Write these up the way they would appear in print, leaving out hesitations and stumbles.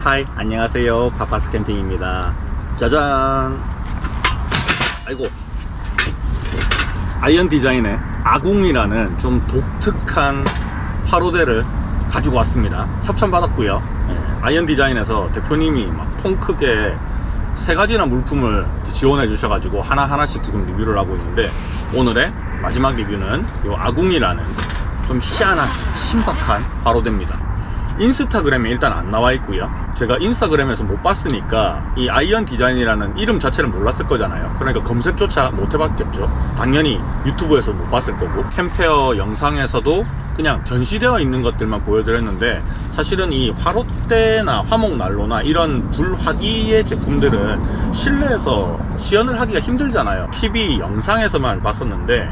하이, 안녕하세요. 파파스 캠핑입니다. 짜잔. 아이고, 아이언 디자인의 아궁이라는 좀 독특한 화로대를 가지고 왔습니다. 협찬 받았고요. 아이언 디자인에서 대표님이 막 통 크게 3가지나 물품을 지원해 주셔가지고 하나하나씩 지금 리뷰를 하고 있는데, 오늘의 마지막 리뷰는 이 아궁이라는 좀 희한한 신박한 화로대입니다. 인스타그램에 일단 안 나와 있고요. 제가 인스타그램에서 못 봤으니까 이 아이언 디자인이라는 이름 자체를 몰랐을 거잖아요. 그러니까 검색조차 못 해봤겠죠. 당연히 유튜브에서 못 봤을 거고, 캠페어 영상에서도 그냥 전시되어 있는 것들만 보여드렸는데, 사실은 이 화롯대나 화목난로나 이런 불화기의 제품들은 실내에서 시연을 하기가 힘들잖아요. TV 영상에서만 봤었는데,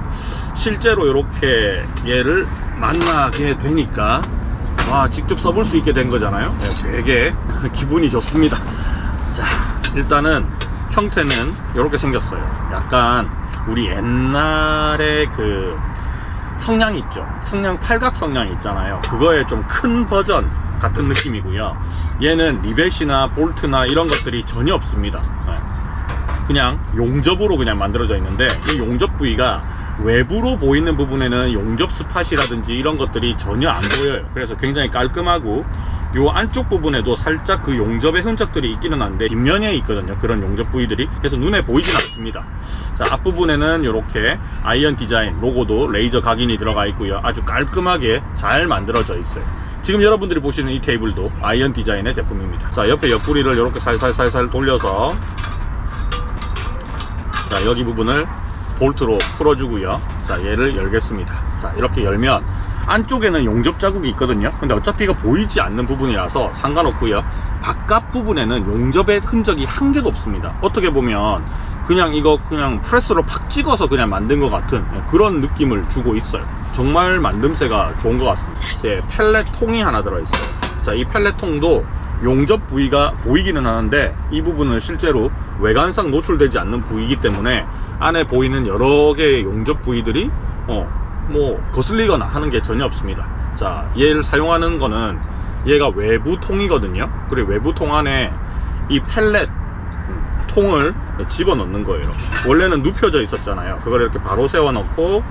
실제로 이렇게 얘를 만나게 되니까 직접 써볼 수 있게 된 거잖아요. 되게 기분이 좋습니다. 자, 일단은 형태는 이렇게 생겼어요. 약간 우리 옛날에 그 성냥 있죠. 성냥, 팔각 성냥 있잖아요. 그거의 좀 큰 버전 같은 느낌이고요. 얘는 리벳이나 볼트나 이런 것들이 전혀 없습니다. 그냥 용접으로 그냥 만들어져 있는데, 이 용접 부위가 외부로 보이는 부분에는 용접 스팟이라든지 이런 것들이 전혀 안 보여요. 그래서 굉장히 깔끔하고, 요 안쪽 부분에도 살짝 그 용접의 흔적들이 있기는 한데 뒷면에 있거든요, 그런 용접 부위들이. 그래서 눈에 보이진 않습니다. 자, 앞부분에는 이렇게 아이언 디자인 로고도 레이저 각인이 들어가 있고요. 아주 깔끔하게 잘 만들어져 있어요. 지금 여러분들이 보시는 이 테이블도 아이언 디자인의 제품입니다. 자, 옆에 옆구리를 이렇게 살살살살 돌려서, 자, 여기 부분을 볼트로 풀어주고요. 자, 얘를 열겠습니다. 자, 이렇게 열면 안쪽에는 용접 자국이 있거든요. 근데 어차피 이거 보이지 않는 부분이라서 상관없고요. 바깥 부분에는 용접의 흔적이 한 개도 없습니다. 어떻게 보면 그냥 이거 그냥 프레스로 팍 찍어서 그냥 만든 것 같은 그런 느낌을 주고 있어요. 정말 만듦새가 좋은 것 같습니다. 제 펠렛 통이 하나 들어있어요. 자, 이 펠렛 통도 용접 부위가 보이기는 하는데, 이 부분은 실제로 외관상 노출되지 않는 부위이기 때문에 안에 보이는 여러 개의 용접 부위들이 뭐 거슬리거나 하는 게 전혀 없습니다. 자, 얘를 사용하는 거는 얘가 외부 통이거든요. 그리고 외부 통 안에 이 펠렛 통을 집어넣는 거예요. 이렇게. 원래는 눕혀져 있었잖아요. 그걸 이렇게 바로 세워 넣고,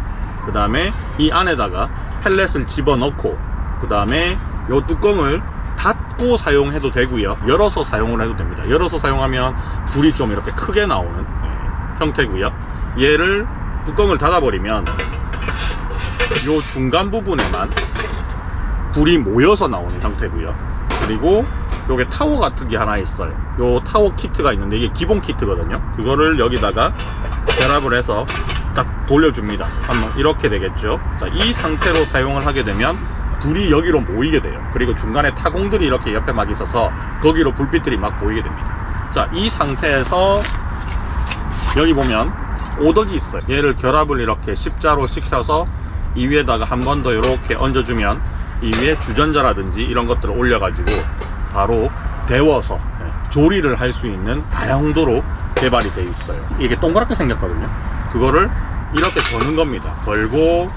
그 다음에 이 안에다가 펠렛을 집어넣고, 그 다음에 요 뚜껑을 닫고 사용해도 되고요. 열어서 사용을 해도 됩니다. 열어서 사용하면 불이 좀 이렇게 크게 나오는 형태고요. 얘를 뚜껑을 닫아버리면 요 중간 부분에만 불이 모여서 나오는 형태고요. 그리고 요게 타워 같은 게 하나 있어요. 요 타워 키트가 있는데, 이게 기본 키트거든요. 그거를 여기다가 결합을 해서 딱 돌려줍니다. 한번 이렇게 되겠죠. 자, 이 상태로 사용을 하게 되면 불이 여기로 모이게 돼요. 그리고 중간에 타공들이 이렇게 옆에 막 있어서 거기로 불빛들이 막 보이게 됩니다. 자, 이 상태에서 여기 보면 오덕이 있어요. 얘를 결합을 이렇게 십자로 시켜서 이 위에다가 한 번 더 이렇게 얹어주면 이 위에 주전자라든지 이런 것들을 올려가지고 바로 데워서 조리를 할 수 있는 다용도로 개발이 되어 있어요. 이게 동그랗게 생겼거든요. 그거를 이렇게 거는 겁니다. 걸고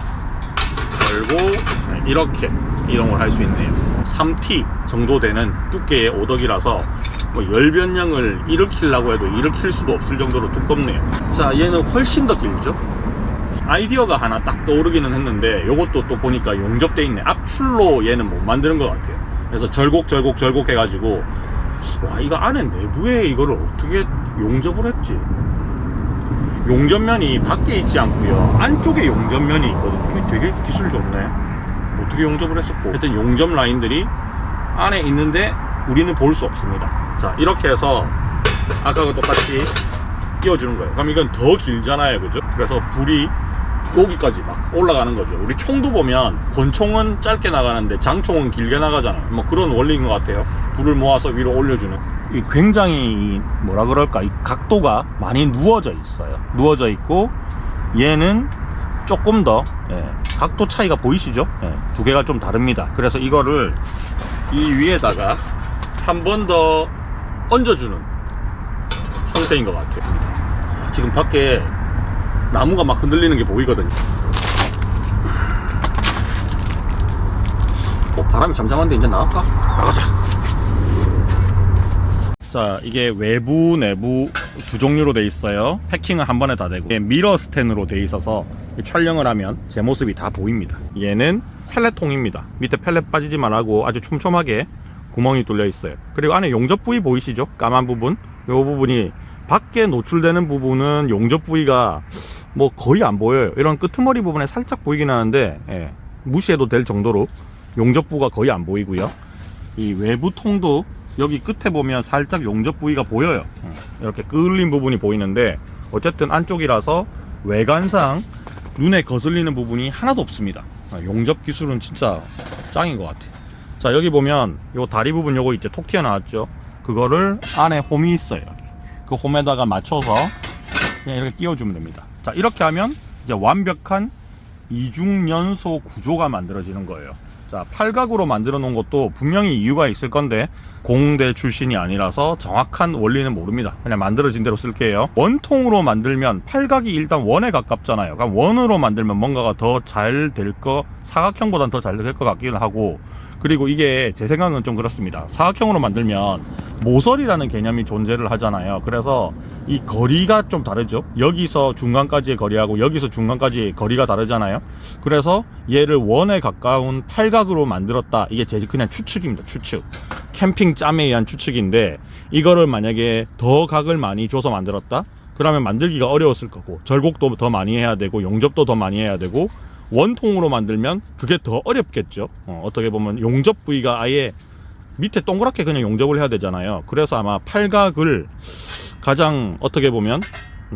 이렇게 이동을 할 수 있네요. 3T 정도 되는 두께의 오덕이라서 뭐 열변량을 일으키려고 해도 일으킬 수도 없을 정도로 두껍네요. 자, 얘는 훨씬 더 길죠. 아이디어가 하나 딱 떠오르기는 했는데, 요것도 또 보니까 용접돼 있네. 압출로 얘는 못 만드는 것 같아요. 그래서 절곡 해가지고, 와, 이거 안에 내부에 이거를 어떻게 용접을 했지? 용접면이 밖에 있지 않고요, 안쪽에 용접면이 있거든요. 되게 기술 좋네. 어떻게 용접을 했었고, 하여튼 용접 라인들이 안에 있는데 우리는 볼 수 없습니다. 자, 이렇게 해서 아까와 똑같이 끼워주는 거예요. 그럼 이건 더 길잖아요, 그죠? 그래서 불이 여기까지 막 올라가는 거죠. 우리 총도 보면 권총은 짧게 나가는데 장총은 길게 나가잖아요. 뭐 그런 원리인 것 같아요. 불을 모아서 위로 올려주는. 이 굉장히 뭐라 그럴까, 이 각도가 많이 누워져 있어요. 누워져 있고, 얘는 조금 더 각도 차이가 보이시죠? 두 개가 좀 다릅니다. 그래서 이거를 이 위에다가 한 번 더 얹어주는 형태인 것 같아요. 지금 밖에 나무가 막 흔들리는 게 보이거든요. 바람이 잠잠한데 이제 나갈까? 나가자. 자, 이게 외부 내부 두 종류로 돼 있어요. 패킹은 한 번에 다 되고, 이게 미러 스텐으로 돼 있어서 촬영을 하면 제 모습이 다 보입니다. 얘는 펠렛통입니다. 밑에 펠렛 빠지지만 하고 아주 촘촘하게 구멍이 뚫려 있어요. 그리고 안에 용접 부위 보이시죠? 까만 부분, 이 부분이 밖에 노출되는 부분은 용접 부위가 뭐 거의 안 보여요. 이런 끄트머리 부분에 살짝 보이긴 하는데, 예, 무시해도 될 정도로 용접 부가 거의 안 보이고요. 이 외부 통도 여기 끝에 보면 살짝 용접 부위가 보여요. 이렇게 끌린 부분이 보이는데, 어쨌든 안쪽이라서 외관상 눈에 거슬리는 부분이 하나도 없습니다. 용접 기술은 진짜 짱인 것 같아요. 자, 여기 보면 요 다리 부분 요거 이제 톡 튀어나왔죠. 그거를 안에 홈이 있어요. 그 홈에다가 맞춰서 그냥 이렇게 끼워주면 됩니다. 자, 이렇게 하면 이제 완벽한 이중연소 구조가 만들어지는 거예요. 자, 팔각으로 만들어 놓은 것도 분명히 이유가 있을 건데, 공대 출신이 아니라서 정확한 원리는 모릅니다. 그냥 만들어진 대로 쓸게요. 원통으로 만들면 팔각이 일단 원에 가깝잖아요. 그럼 원으로 만들면 뭔가가 더 잘 될 거, 사각형보단 더 잘 될 것 같기는 하고, 그리고 이게 제 생각은 좀 그렇습니다. 사각형으로 만들면 모서리라는 개념이 존재를 하잖아요. 그래서 이 거리가 좀 다르죠. 여기서 중간까지의 거리하고 여기서 중간까지의 거리가 다르잖아요. 그래서 얘를 원에 가까운 팔각으로 만들었다. 이게 제 그냥 추측입니다. 추측. 캠핑 짬에 의한 추측인데, 이거를 만약에 더 각을 많이 줘서 만들었다? 그러면 만들기가 어려웠을 거고, 절곡도 더 많이 해야 되고, 용접도 더 많이 해야 되고, 원통으로 만들면 그게 더 어렵겠죠. 어떻게 보면 용접 부위가 아예 밑에 동그랗게 그냥 용접을 해야 되잖아요. 그래서 아마 팔각을 가장 어떻게 보면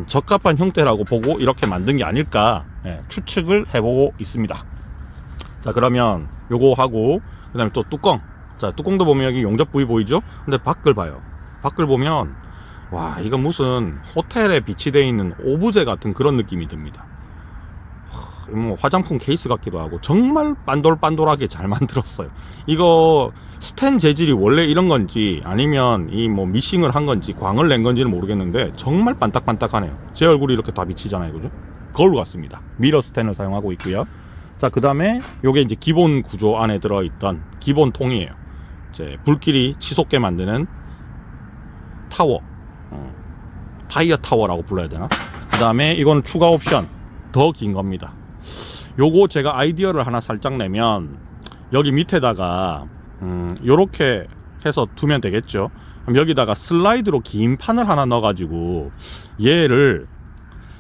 적합한 형태라고 보고 이렇게 만든 게 아닐까, 추측을 해보고 있습니다. 자, 그러면 요거 하고, 그 다음에 또 뚜껑. 자, 뚜껑도 보면 여기 용접 부위 보이죠? 근데 밖을 봐요. 밖을 보면, 와, 이건 무슨 호텔에 비치되어 있는 오브제 같은 그런 느낌이 듭니다. 뭐 화장품 케이스 같기도 하고 정말 빤돌빤돌하게 잘 만들었어요. 이거 스텐 재질이 원래 이런 건지 아니면 이 뭐 미싱을 한 건지 광을 낸 건지는 모르겠는데 정말 반딱반딱하네요. 제 얼굴이 이렇게 다 비치잖아요, 그죠? 거울 같습니다. 미러 스텐을 사용하고 있고요. 자, 그 다음에 요게 이제 기본 구조 안에 들어있던 기본 통이에요. 이제 불길이 치솟게 만드는 타워, 타이어 타워라고 불러야 되나? 그 다음에 이건 추가 옵션, 더 긴 겁니다. 요거 제가 아이디어를 하나 살짝 내면, 여기 밑에다가 요렇게 해서 두면 되겠죠. 그럼 여기다가 슬라이드로 긴 판을 하나 넣어가지고 얘를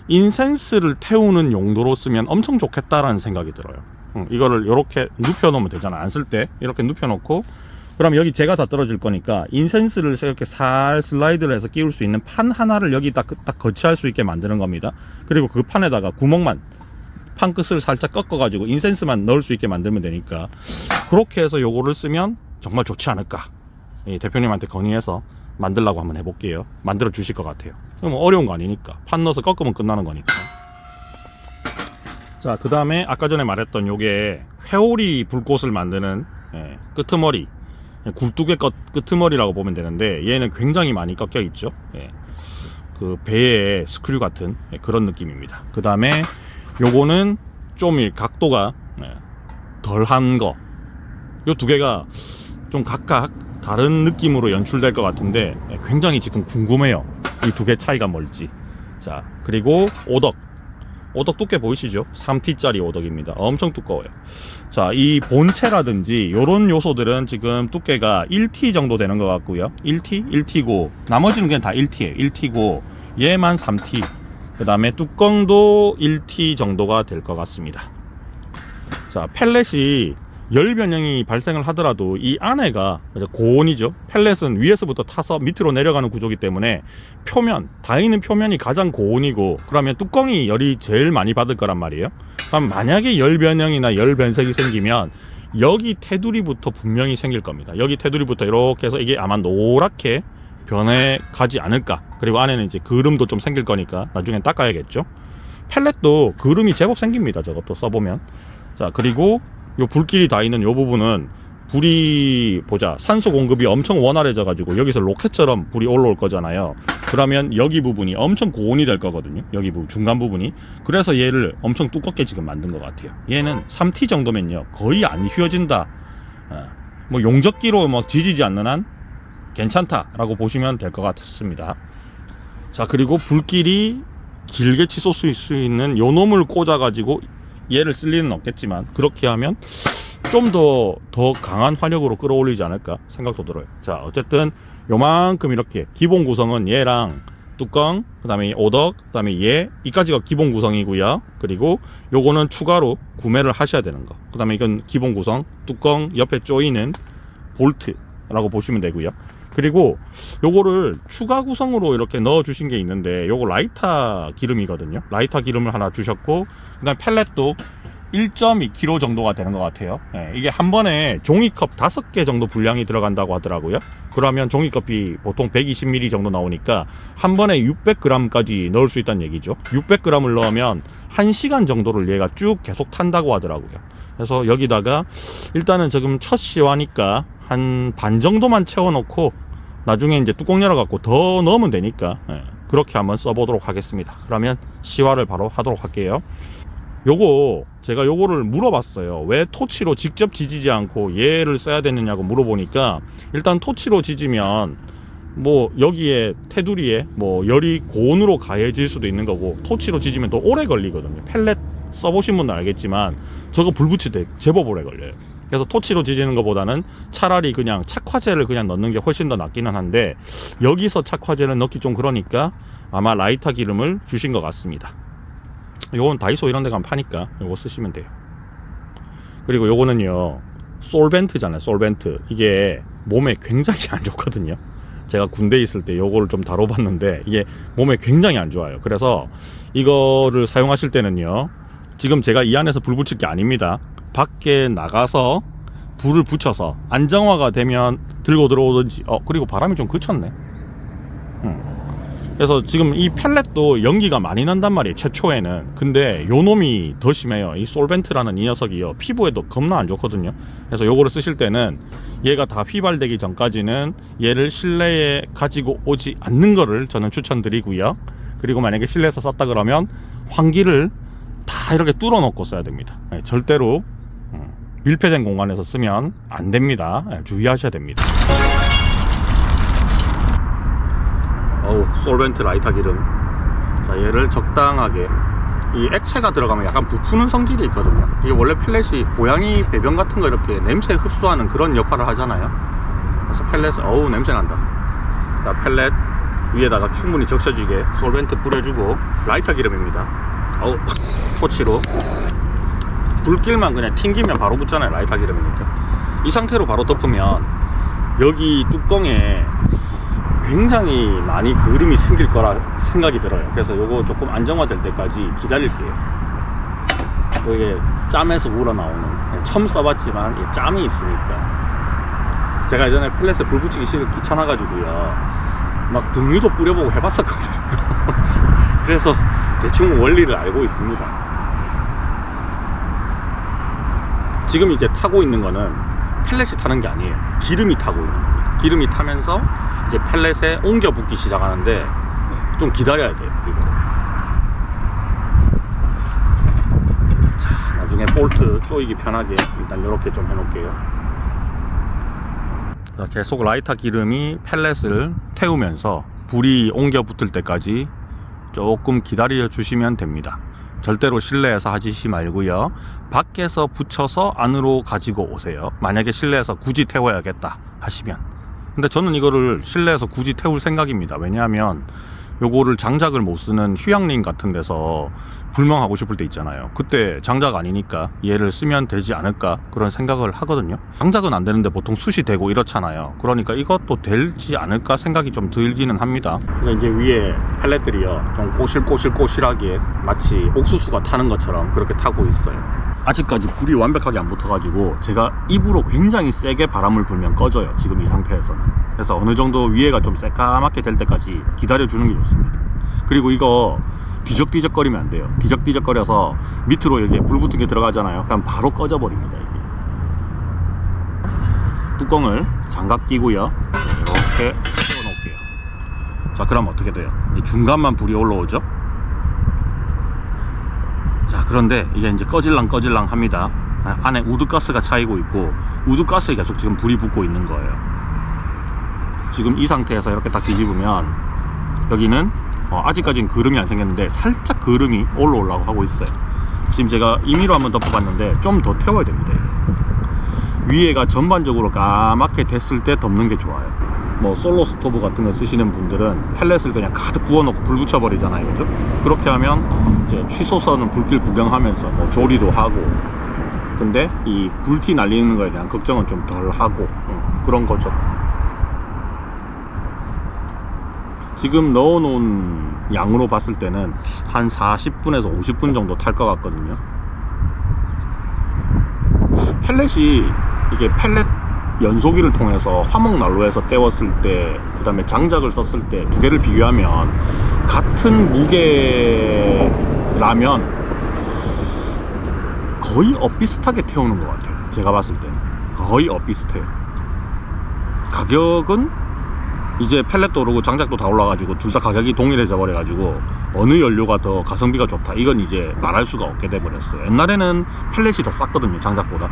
인센스를 태우는 용도로 쓰면 엄청 좋겠다라는 생각이 들어요. 이거를 요렇게 눕혀 놓으면 되잖아. 안 쓸 때 이렇게 눕혀 놓고, 그럼 여기 제가 다 떨어질 거니까 인센스를 이렇게 살 슬라이드를 해서 끼울 수 있는 판 하나를 여기다 딱 거치할 수 있게 만드는 겁니다. 그리고 그 판에다가 구멍만, 판 끝을 살짝 꺾어가지고 인센스만 넣을 수 있게 만들면 되니까, 그렇게 해서 요거를 쓰면 정말 좋지 않을까. 대표님한테 건의해서 만들라고 한번 해볼게요. 만들어 주실 것 같아요. 그럼 어려운 거 아니니까. 판 넣어서 꺾으면 끝나는 거니까. 자, 그 다음에 아까 전에 말했던 요게 회오리 불꽃을 만드는 끄트머리, 굴뚝의 끄트머리라고 보면 되는데, 얘는 굉장히 많이 꺾여 있죠. 그 배의 스크류 같은 그런 느낌입니다. 그 다음에 요거는 좀 각도가 덜한 거, 요 두 개가 좀 각각 다른 느낌으로 연출될 것 같은데 굉장히 지금 궁금해요. 이 두 개 차이가 뭘지. 자, 그리고 오덕 두께 보이시죠? 3T짜리 오덕입니다. 엄청 두꺼워요. 자, 이 본체라든지 요런 요소들은 지금 두께가 1T 정도 되는 것 같고요. 1T? 1T고 나머지는 그냥 다 1T예요. 1T고 얘만 3T. 그 다음에 뚜껑도 1T 정도가 될 것 같습니다. 자, 펠렛이 열 변형이 발생을 하더라도 이 안에가 고온이죠. 펠렛은 위에서부터 타서 밑으로 내려가는 구조이기 때문에 표면, 다이는 표면이 가장 고온이고, 그러면 뚜껑이 열이 제일 많이 받을 거란 말이에요. 그럼 만약에 열 변형이나 열 변색이 생기면 여기 테두리부터 분명히 생길 겁니다. 여기 테두리부터 이렇게 해서 이게 아마 노랗게 변해 가지 않을까. 그리고 안에는 이제 그름도 좀 생길 거니까 나중엔 닦아야겠죠. 펠렛도 그름이 제법 생깁니다. 저것도 써보면. 자, 그리고 요 불길이 다 있는 요 부분은 불이 산소 공급이 엄청 원활해져 가지고 여기서 로켓처럼 불이 올라올 거잖아요. 그러면 여기 부분이 엄청 고온이 될 거거든요. 여기 부분, 중간 부분이. 그래서 얘를 엄청 두껍게 지금 만든 것 같아요. 얘는 3T 정도면요 거의 안 휘어진다. 뭐 용접기로 막 지지지 않는 한 괜찮다라고 보시면 될 것 같습니다. 자, 그리고 불길이 길게 치솟을 수 있는 요 놈을 꽂아 가지고 얘를 쓸 리는 없겠지만 그렇게 하면 좀 더 강한 화력으로 끌어올리지 않을까 생각도 들어요. 자, 어쨌든 요만큼 이렇게 기본 구성은 얘랑 뚜껑, 그 다음에 오덕, 그 다음에 이까지가 기본 구성이고요. 그리고 요거는 추가로 구매를 하셔야 되는 거. 그 다음에 이건 기본 구성, 뚜껑 옆에 조이는 볼트라고 보시면 되고요. 그리고 요거를 추가 구성으로 이렇게 넣어 주신 게 있는데 요거 라이터 기름이거든요. 라이터 기름을 하나 주셨고, 그 다음에 펠렛도 1.2kg 정도가 되는 것 같아요. 예, 이게 한 번에 종이컵 5개 정도 분량이 들어간다고 하더라고요. 그러면 종이컵이 보통 120ml 정도 나오니까 한 번에 600g까지 넣을 수 있다는 얘기죠. 600g을 넣으면 1시간 정도를 얘가 쭉 계속 탄다고 하더라고요. 그래서 여기다가 일단은 지금 첫 시화니까 한 반 정도만 채워놓고 나중에 이제 뚜껑 열어갖고 더 넣으면 되니까 그렇게 한번 써보도록 하겠습니다. 그러면 시화를 바로 하도록 할게요. 제가 요거를 물어봤어요. 왜 토치로 직접 지지지 않고 얘를 써야 되느냐고 물어보니까, 일단 토치로 지지면 뭐 여기에 테두리에 뭐 열이 고온으로 가해질 수도 있는 거고, 토치로 지지면 또 오래 걸리거든요. 펠렛 써보신 분은 알겠지만 저거 불 붙일 때 제법 오래 걸려요. 그래서 토치로 지지는 것보다는 차라리 그냥 착화제를 그냥 넣는 게 훨씬 더 낫기는 한데, 여기서 착화제를 넣기 좀 그러니까 아마 라이터 기름을 주신 것 같습니다. 요건 다이소 이런 데 가면 파니까 요거 쓰시면 돼요. 그리고 요거는요, 솔벤트잖아요. 솔벤트. 이게 몸에 굉장히 안 좋거든요. 제가 군대에 있을 때 요거를 좀 다뤄봤는데 이게 몸에 굉장히 안 좋아요. 그래서 이거를 사용하실 때는요, 지금 제가 이 안에서 불 붙일 게 아닙니다. 밖에 나가서 불을 붙여서 안정화가 되면 들고 들어오든지. 그리고 바람이 좀 그쳤네. 그래서 지금 이 펠렛도 연기가 많이 난단 말이에요, 최초에는. 근데 요 놈이 더 심해요. 이 솔벤트라는 이 녀석이요, 피부에도 겁나 안 좋거든요. 그래서 요거를 쓰실 때는 얘가 다 휘발되기 전까지는 얘를 실내에 가지고 오지 않는 거를 저는 추천드리고요. 그리고 만약에 실내에서 썼다 그러면 환기를 다 이렇게 뚫어 놓고 써야 됩니다. 절대로 밀폐된 공간에서 쓰면 안 됩니다. 주의하셔야 됩니다. 솔벤트 라이터 기름. 자, 얘를 적당하게, 이 액체가 들어가면 약간 부푸는 성질이 있거든요. 이게 원래 펠렛이 고양이 배변 같은 거 이렇게 냄새 흡수하는 그런 역할을 하잖아요. 그래서 펠렛을, 냄새 난다. 자, 펠렛 위에다가 충분히 적셔지게 솔벤트 뿌려주고, 라이터 기름입니다. 토치로 불길만 그냥 튕기면 바로 붙잖아요. 라이터 기름이니까. 이 상태로 바로 덮으면 여기 뚜껑에 굉장히 많이 그름이 생길 거라 생각이 들어요. 그래서 요거 조금 안정화될 때까지 기다릴게요. 이게 짬에서 우러나오는, 처음 써봤지만 이 짬이 있으니까. 제가 예전에 펠렛에 불 붙이기 귀찮아가지고요, 막 등유도 뿌려보고 해봤었거든요. 그래서 대충 원리를 알고 있습니다. 지금 이제 타고 있는 거는 펠렛이 타는 게 아니에요. 기름이 타고 있는 겁니다. 기름이 타면서 이제 펠렛에 옮겨 붙기 시작하는데 좀 기다려야 돼요, 이거. 자, 나중에 볼트 조이기 편하게 일단 이렇게 좀 해놓을게요. 자, 계속 라이터 기름이 펠렛을 태우면서 불이 옮겨 붙을 때까지 조금 기다려 주시면 됩니다. 절대로 실내에서 하시지 말고요, 밖에서 붙여서 안으로 가지고 오세요. 만약에 실내에서 굳이 태워야겠다 하시면. 근데 저는 이거를 실내에서 굳이 태울 생각입니다. 왜냐하면 요거를 장작을 못 쓰는 휴양림 같은 데서 불멍하고 싶을 때 있잖아요. 그때 장작 아니니까 얘를 쓰면 되지 않을까 그런 생각을 하거든요. 장작은 안 되는데 보통 숯이 되고 이렇잖아요. 그러니까 이것도 되지 않을까 생각이 좀 들기는 합니다. 이제 위에 펠렛들이요, 좀 꼬실꼬실꼬실하게 마치 옥수수가 타는 것처럼 그렇게 타고 있어요. 아직까지 불이 완벽하게 안 붙어가지고 제가 입으로 굉장히 세게 바람을 불면 꺼져요, 지금 이 상태에서는. 그래서 어느 정도 위에가 좀 새까맣게 될 때까지 기다려주는 게 좋습니다. 그리고 이거 뒤적뒤적거리면 안 돼요. 뒤적뒤적거려서 밑으로 이렇게 불 붙은 게 들어가잖아요. 그럼 바로 꺼져버립니다, 이게. 뚜껑을 장갑 끼고요, 이렇게 세워 놓을게요. 자, 그럼 어떻게 돼요? 중간만 불이 올라오죠? 자, 그런데 이게 이제 꺼질랑 합니다. 안에 우드가스가 차이고 있고, 우드가스에 계속 지금 불이 붙고 있는 거예요. 지금 이 상태에서 이렇게 딱 뒤집으면 여기는 아직까지는 그름이 안 생겼는데 살짝 그름이 올라오려고 하고 있어요. 지금 제가 임의로 한번 덮어봤는데 좀 더 태워야 됩니다. 위에가 전반적으로 까맣게 됐을 때 덮는 게 좋아요. 뭐 솔로 스토브 같은 거 쓰시는 분들은 펠렛을 그냥 가득 부어놓고 불 붙여버리잖아요, 그죠? 그렇게 하면 이제 취소선은 불길 구경하면서 뭐 조리도 하고, 근데 이 불티 날리는 거에 대한 걱정은 좀 덜 하고 그런 거죠. 지금 넣어놓은 양으로 봤을 때는 한 40분에서 50분 정도 탈 것 같거든요. 펠렛이 이게 펠렛 연소기를 통해서 화목난로에서 때웠을 때, 그 다음에 장작을 썼을 때 두 개를 비교하면 같은 무게라면 거의 엇비슷하게 태우는 것 같아요. 제가 봤을 때는 거의 엇비슷해요. 가격은 이제 펠렛도 오르고 장작도 다 올라가지고 둘 다 가격이 동일해져 버려가지고 어느 연료가 더 가성비가 좋다 이건 이제 말할 수가 없게 돼버렸어요. 옛날에는 펠렛이 더 쌌거든요, 장작보다.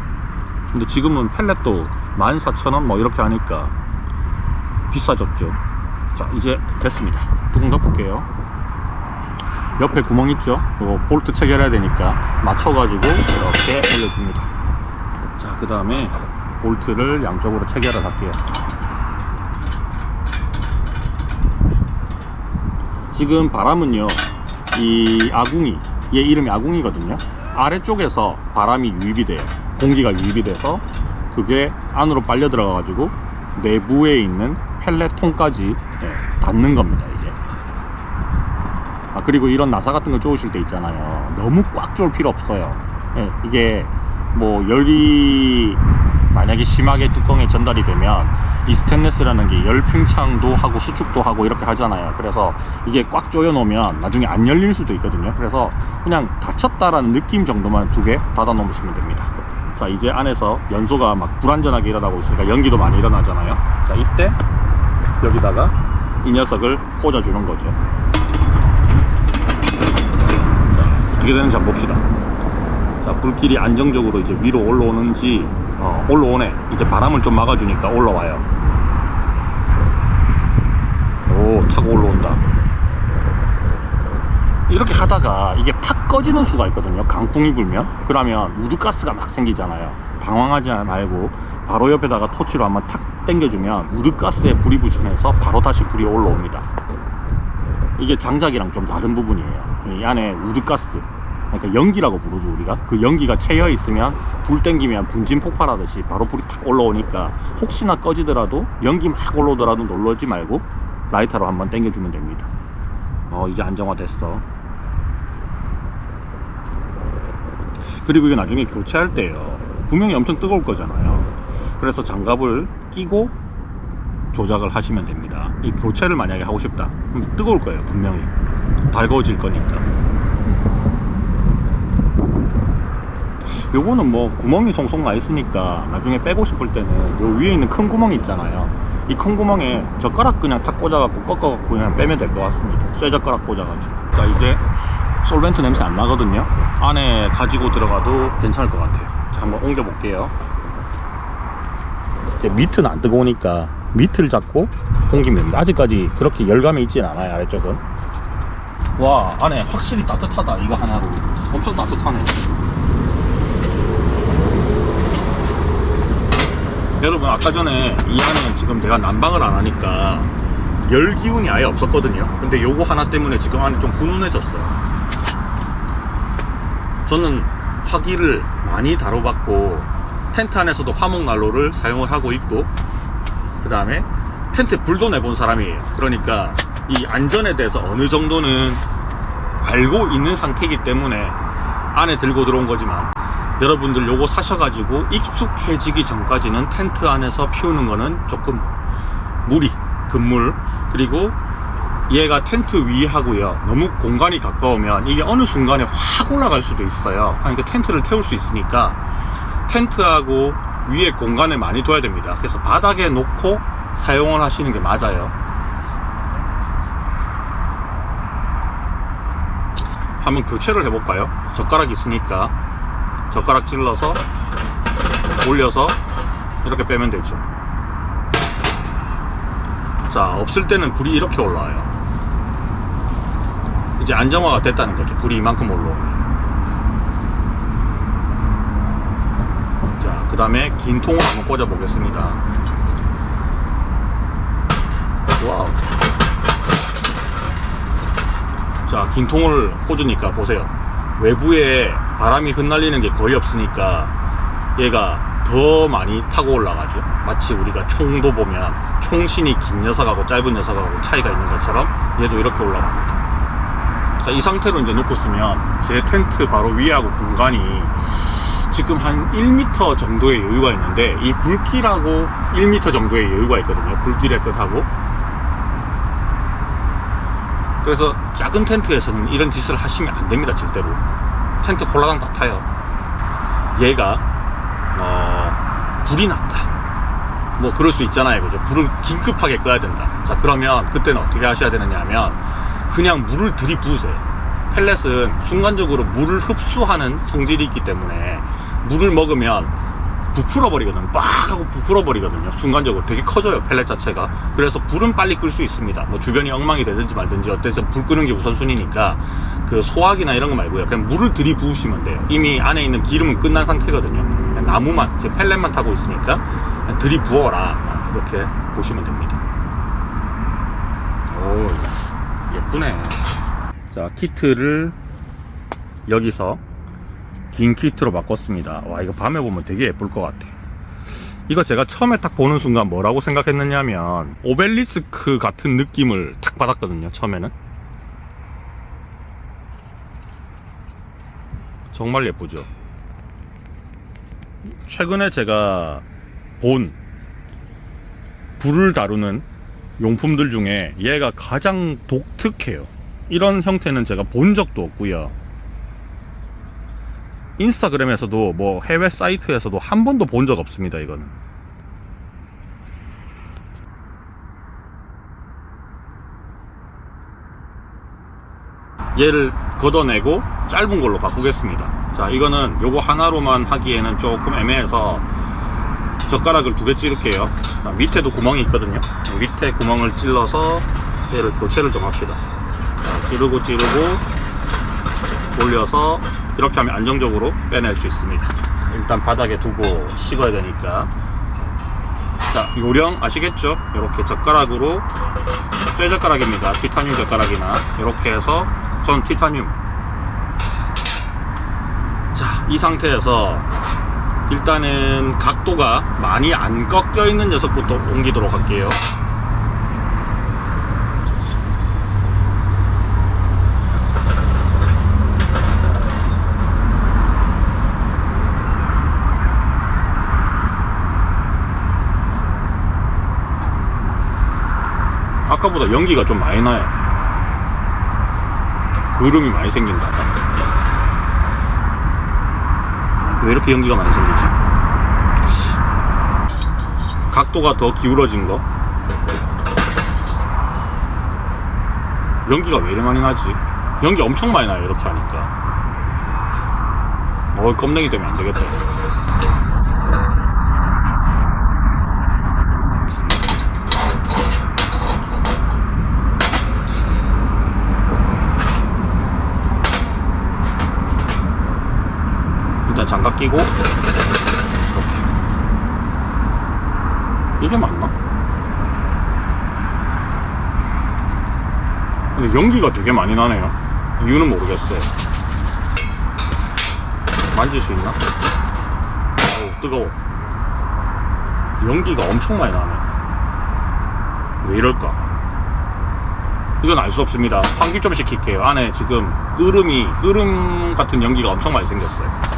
근데 지금은 펠렛도 14,000원 뭐 이렇게 하니까 비싸졌죠. 자, 이제 됐습니다. 뚜껑 덮을게요. 옆에 구멍 있죠? 이거 볼트 체결해야 되니까 맞춰가지고 이렇게 올려줍니다. 자, 그 다음에 볼트를 양쪽으로 체결을 할게요. 지금 바람은요, 이 아궁이, 얘 이름이 아궁이거든요. 아래쪽에서 바람이 유입이 돼요. 공기가 유입이 돼서 그게 안으로 빨려 들어가 가지고 내부에 있는 펠렛통까지 닿는 겁니다, 이게. 그리고 이런 나사 같은 거 쪼으실 때 있잖아요, 너무 꽉 쪼을 필요 없어요. 이게 뭐 열이 만약에 심하게 뚜껑에 전달이 되면 이 스테인리스라는 게 열 팽창도 하고 수축도 하고 이렇게 하잖아요. 그래서 이게 꽉 조여 놓으면 나중에 안 열릴 수도 있거든요. 그래서 그냥 닫혔다라는 느낌 정도만 두 개 닫아 놓으시면 됩니다. 자, 이제 안에서 연소가 막 불안전하게 일어나고 있으니까 연기도 많이 일어나잖아요. 자, 이때 여기다가 이 녀석을 꽂아 주는 거죠. 자, 어떻게 되는지 한번 봅시다. 자, 불길이 안정적으로 이제 위로 올라오는지, 올라오네. 이제 바람을 좀 막아주니까 올라와요. 오, 타고 올라온다. 이렇게 하다가 이게 팍 꺼지는 수가 있거든요. 강풍이 불면. 그러면 우드가스가 막 생기잖아요. 당황하지 말고 바로 옆에다가 토치로 한번 탁 당겨주면 우드가스에 불이 붙으면서 바로 다시 불이 올라옵니다. 이게 장작이랑 좀 다른 부분이에요. 이 안에 우드가스, 그러니까 연기라고 부르죠, 우리가. 그 연기가 채여 있으면 불 땡기면 분진 폭발하듯이 바로 불이 탁 올라오니까 혹시나 꺼지더라도 연기 막 올라오더라도 놀라지 말고 라이터로 한번 당겨주면 됩니다. 이제 안정화됐어. 그리고 이게 나중에 교체할 때요, 분명히 엄청 뜨거울 거잖아요. 그래서 장갑을 끼고 조작을 하시면 됩니다. 이 교체를 만약에 하고 싶다, 그럼 뜨거울 거예요. 분명히 달궈질 거니까. 요거는 뭐 구멍이 송송 나 있으니까 나중에 빼고 싶을 때는 요 위에 있는 큰 구멍이 있잖아요. 이 큰 구멍에 젓가락 그냥 탁 꽂아갖고 꺾어갖고 그냥 빼면 될 것 같습니다. 쇠젓가락 꽂아가지고. 자, 이제 솔벤트 냄새 안 나거든요. 안에 가지고 들어가도 괜찮을 것 같아요. 자, 한번 옮겨 볼게요. 이제 밑은 안 뜨거우니까 밑을 잡고 옮기면 됩니다. 아직까지 그렇게 열감이 있진 않아요, 아래쪽은. 와, 안에 확실히 따뜻하다. 이거 하나로 엄청 따뜻하네. 여러분, 아까 전에 이 안에 지금 내가 난방을 안 하니까 열 기운이 아예 없었거든요. 근데 요거 하나 때문에 지금 안이 좀 훈훈해졌어요. 저는 화기를 많이 다뤄봤고 텐트 안에서도 화목난로를 사용을 하고 있고, 그 다음에 텐트에 불도 내본 사람이에요. 그러니까 이 안전에 대해서 어느 정도는 알고 있는 상태이기 때문에 안에 들고 들어온 거지만, 여러분들 요거 사셔가지고 익숙해지기 전까지는 텐트 안에서 피우는 거는 조금 무리, 금물. 그리고 얘가 텐트 위하고요, 너무 공간이 가까우면 이게 어느 순간에 확 올라갈 수도 있어요. 그러니까 텐트를 태울 수 있으니까 텐트하고 위에 공간을 많이 둬야 됩니다. 그래서 바닥에 놓고 사용을 하시는 게 맞아요. 한번 교체를 해볼까요? 젓가락 있으니까 젓가락 찔러서 올려서 이렇게 빼면 되죠. 자, 없을 때는 불이 이렇게 올라와요. 이제 안정화가 됐다는 거죠. 불이 이만큼 올라오면. 자, 그 다음에 긴 통을 한번 꽂아 보겠습니다. 와우. 자, 긴 통을 꽂으니까 보세요. 외부에 바람이 흩날리는 게 거의 없으니까 얘가 더 많이 타고 올라가죠. 마치 우리가 총도 보면 총신이 긴 녀석하고 짧은 녀석하고 차이가 있는 것처럼 얘도 이렇게 올라갑니다. 자, 이 상태로 이제 놓고 쓰면 제 텐트 바로 위하고 공간이 지금 한 1m 정도의 여유가 있는데, 이 불길하고 1m 정도의 여유가 있거든요. 불길의 끝하고. 그래서 작은 텐트에서는 이런 짓을 하시면 안 됩니다. 절대로. 텐트 홀라당 다 타요. 얘가 불이 났다, 뭐 그럴 수 있잖아요. 그죠? 불을 긴급하게 꺼야 된다. 자, 그러면 그때는 어떻게 하셔야 되느냐 하면 그냥 물을 들이부으세요. 펠렛은 순간적으로 물을 흡수하는 성질이 있기 때문에 물을 먹으면 부풀어 버리거든요. 빡 하고 부풀어 버리거든요. 순간적으로 되게 커져요, 펠렛 자체가. 그래서 불은 빨리 끌 수 있습니다. 뭐 주변이 엉망이 되든지 말든지 어때서 불 끄는 게 우선순위니까 그 소화기나 이런 거 말고요, 그냥 물을 들이부으시면 돼요. 이미 안에 있는 기름은 끝난 상태거든요. 그냥 나무만, 제 펠렛만 타고 있으니까 그냥 들이부어라, 그렇게 보시면 됩니다. 오, 예쁘네. 자, 키트를 여기서 긴 키트로 바꿨습니다. 와, 이거 밤에 보면 되게 예쁠 것 같아. 이거 제가 처음에 딱 보는 순간 뭐라고 생각했느냐면 오벨리스크 같은 느낌을 탁 받았거든요. 처음에는 정말 예쁘죠. 최근에 제가 본 불을 다루는 용품들 중에 얘가 가장 독특해요. 이런 형태는 제가 본 적도 없고요. 인스타그램에서도 뭐 해외 사이트에서도 한 번도 본 적 없습니다. 이거는 얘를 걷어내고 짧은 걸로 바꾸겠습니다. 자, 이거는 요거 하나로만 하기에는 조금 애매해서 젓가락을 2개 찌를게요. 자, 밑에도 구멍이 있거든요. 밑에 구멍을 찔러서 얘를 교체를 좀 합시다. 자, 찌르고 올려서 이렇게 하면 안정적으로 빼낼 수 있습니다. 일단 바닥에 두고 식어야 되니까. 자, 요령 아시겠죠? 이렇게 젓가락으로, 쇠젓가락입니다. 티타늄 젓가락이나 이렇게 해서, 전 티타늄. 자, 이 상태에서 일단은 각도가 많이 안 꺾여 있는 녀석부터 옮기도록 할게요. 아까보다 연기가 좀 많이 나요. 그름이 많이 생긴다. 왜 이렇게 연기가 많이 생기지? 각도가 더 기울어진 거. 연기가 왜 이렇게 많이 나지? 연기 엄청 많이 나요, 이렇게 하니까. 껌냉이 때문에 안 되겠다. 일단 장갑 끼고 이렇게. 이게 맞나? 근데 연기가 되게 많이 나네요. 이유는 모르겠어요. 만질 수 있나? 어우, 뜨거워. 연기가 엄청 많이 나네. 왜 이럴까? 이건 알 수 없습니다. 환기 좀 시킬게요. 안에 지금 끓음 같은 연기가 엄청 많이 생겼어요.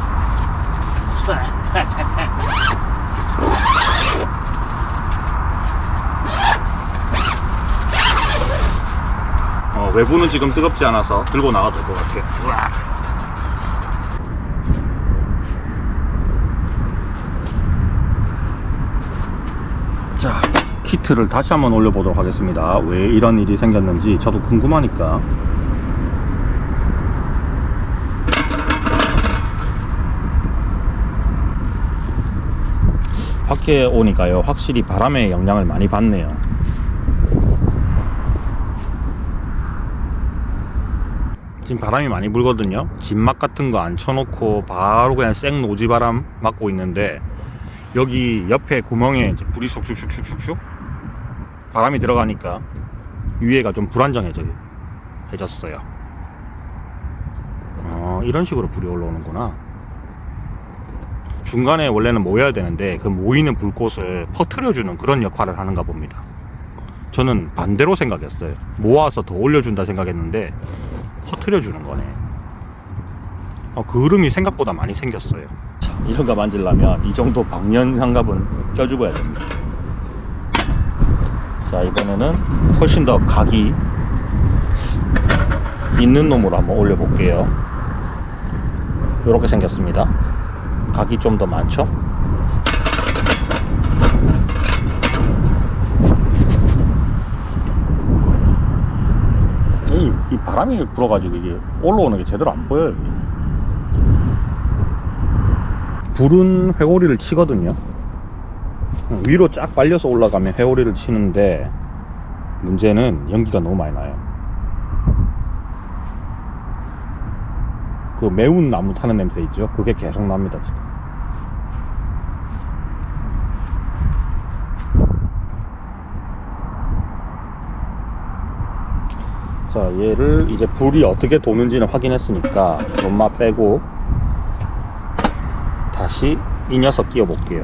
외부는 지금 뜨겁지 않아서 들고 나가도 될 것 같아. 자, 키트를 다시 한번 올려보도록 하겠습니다. 왜 이런 일이 생겼는지 저도 궁금하니까. 밖에 오니까요, 확실히 바람의 영향을 많이 받네요. 지금 바람이 많이 불거든요. 진막 같은 거 안 쳐놓고 바로 그냥 생 노지바람 맞고 있는데, 여기 옆에 구멍에 이제 불이 슉슉슉슉슉 바람이 들어가니까 위에가 좀 불안정해졌어요. 이런 식으로 불이 올라오는구나. 중간에 원래는 모여야 되는데 그 모이는 불꽃을 퍼뜨려주는 그런 역할을 하는가 봅니다. 저는 반대로 생각했어요. 모아서 더 올려준다 생각했는데 퍼뜨려주는 거네. 그을음이 생각보다 많이 생겼어요. 자, 이런 거 만지려면 이 정도 방열 장갑은 껴주고 해야 됩니다. 자, 이번에는 훨씬 더 각이 있는 놈으로 한번 올려볼게요. 이렇게 생겼습니다. 각이 좀 더 많죠? 이 바람이 불어가지고 이게 올라오는 게 제대로 안 보여요. 불은 회오리를 치거든요. 위로 쫙 빨려서 올라가면 회오리를 치는데, 문제는 연기가 너무 많이 나요. 그 매운 나무 타는 냄새 있죠? 그게 계속 납니다 지금. 자, 얘를 이제 불이 어떻게 도는지는 확인했으니까 연마 빼고 다시 이 녀석 끼워 볼게요.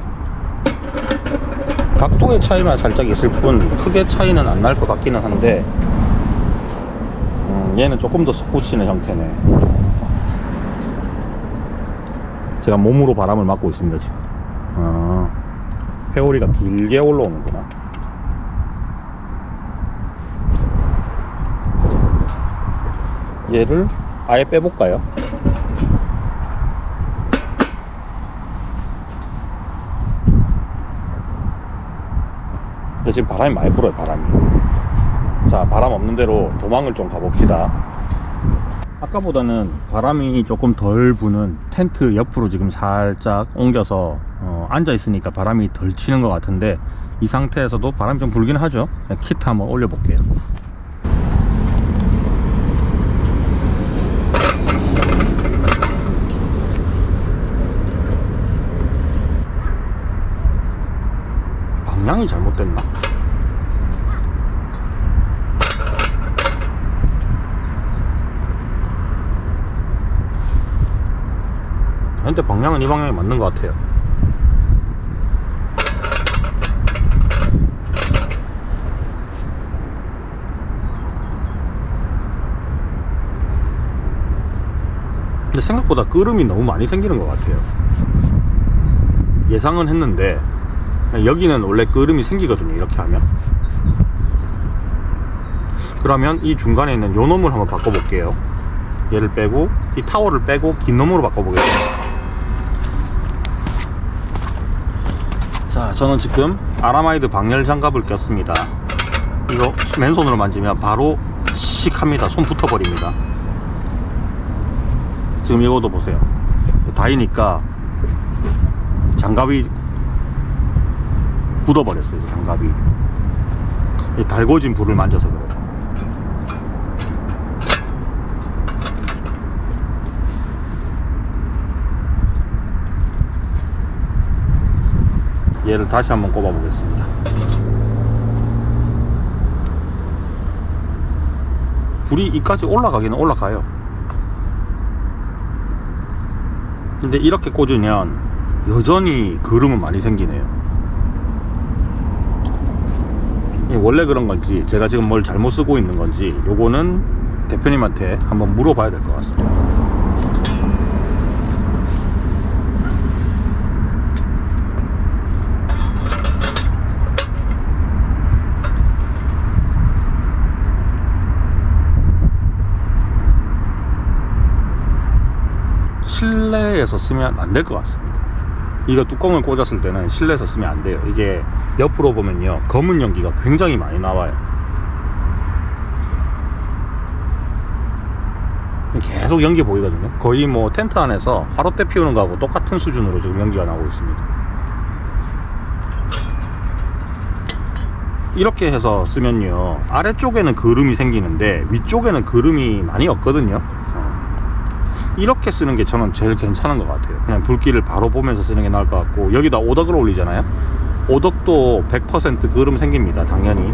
각도의 차이만 살짝 있을 뿐 크게 차이는 안 날 것 같기는 한데, 얘는 조금 더 솟구치는 형태네. 제가 몸으로 바람을 맞고 있습니다 지금. 회오리가 길게 올라오는구나. 얘를 아예 빼볼까요? 근데 지금 바람이 많이 불어요, 바람이. 자, 바람 없는 데로 도망을 좀 가봅시다. 아까보다는 바람이 조금 덜 부는 텐트 옆으로 지금 살짝 옮겨서 앉아 있으니까 바람이 덜 치는 것 같은데, 이 상태에서도 바람이 좀 불긴 하죠. 키트 한번 올려 볼게요. 방향이 잘못됐나? 근데 방향은 이 방향이 맞는 것 같아요. 근데 생각보다 끄름이 너무 많이 생기는 것 같아요. 예상은 했는데 여기는 원래 끄름이 생기거든요, 이렇게 하면. 그러면 이 중간에 있는 요 놈을 한번 바꿔볼게요. 얘를 빼고 이 타워를 빼고 긴 놈으로 바꿔보겠습니다. 자, 저는 지금 아라마이드 방열 장갑을 꼈습니다. 이거 맨손으로 만지면 바로 씩 합니다. 손 붙어버립니다. 지금 이거도 보세요. 다이니까 장갑이 굳어버렸어요. 장갑이 이 달궈진 불을 만져서 그래요. 얘를 다시 한번 꼽아 보겠습니다. 불이 이까지 올라가기는 올라가요. 근데 이렇게 꽂으면 여전히 그름은 많이 생기네요. 원래 그런 건지 제가 지금 뭘 잘못 쓰고 있는 건지 요거는 대표님한테 한번 물어봐야 될 것 같습니다. 실내에서 쓰면 안 될 것 같습니다. 이거 뚜껑을 꽂았을 때는 실내에서 쓰면 안 돼요. 이게 옆으로 보면요, 검은 연기가 굉장히 많이 나와요. 계속 연기 보이거든요. 거의 뭐 텐트 안에서 화롯대 피우는 거하고 똑같은 수준으로 지금 연기가 나오고 있습니다. 이렇게 해서 쓰면요, 아래쪽에는 그름이 생기는데 위쪽에는 그름이 많이 없거든요. 이렇게 쓰는 게 저는 제일 괜찮은 것 같아요. 그냥 불길을 바로 보면서 쓰는 게 나을 것 같고, 여기다 오덕을 올리잖아요. 오덕도 100% 그름 생깁니다, 당연히.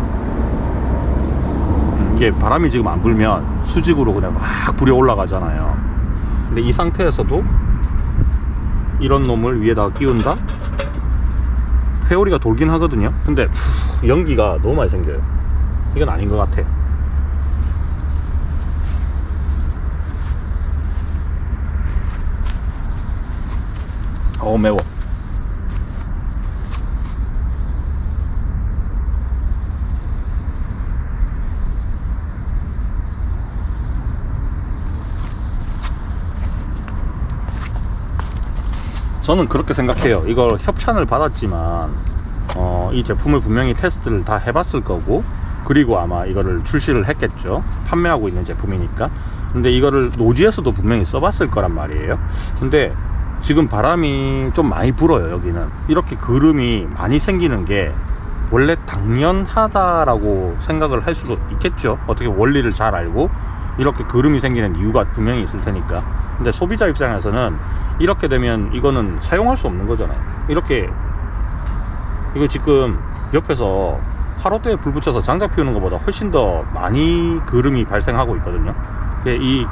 이게 바람이 지금 안 불면 수직으로 그냥 막 불이 올라가잖아요. 근데 이 상태에서도 이런 놈을 위에다가 끼운다? 회오리가 돌긴 하거든요. 근데 연기가 너무 많이 생겨요. 이건 아닌 것 같아. 매워. 저는 그렇게 생각해요. 이걸 협찬을 받았지만 이 제품을 분명히 테스트를 다 해봤을 거고, 그리고 아마 이거를 출시를 했겠죠. 판매하고 있는 제품이니까. 근데 이거를 노지에서도 분명히 써봤을 거란 말이에요. 근데 지금 바람이 좀 많이 불어요. 여기는 이렇게 그름이 많이 생기는 게 원래 당연하다라고 생각을 할 수도 있겠죠. 어떻게 원리를 잘 알고 이렇게 그름이 생기는 이유가 분명히 있을 테니까. 근데 소비자 입장에서는 이렇게 되면 이거는 사용할 수 없는 거잖아요. 이렇게 이거 지금 옆에서 화롯대에 불 붙여서 장작 피우는 것보다 훨씬 더 많이 그름이 발생하고 있거든요. 이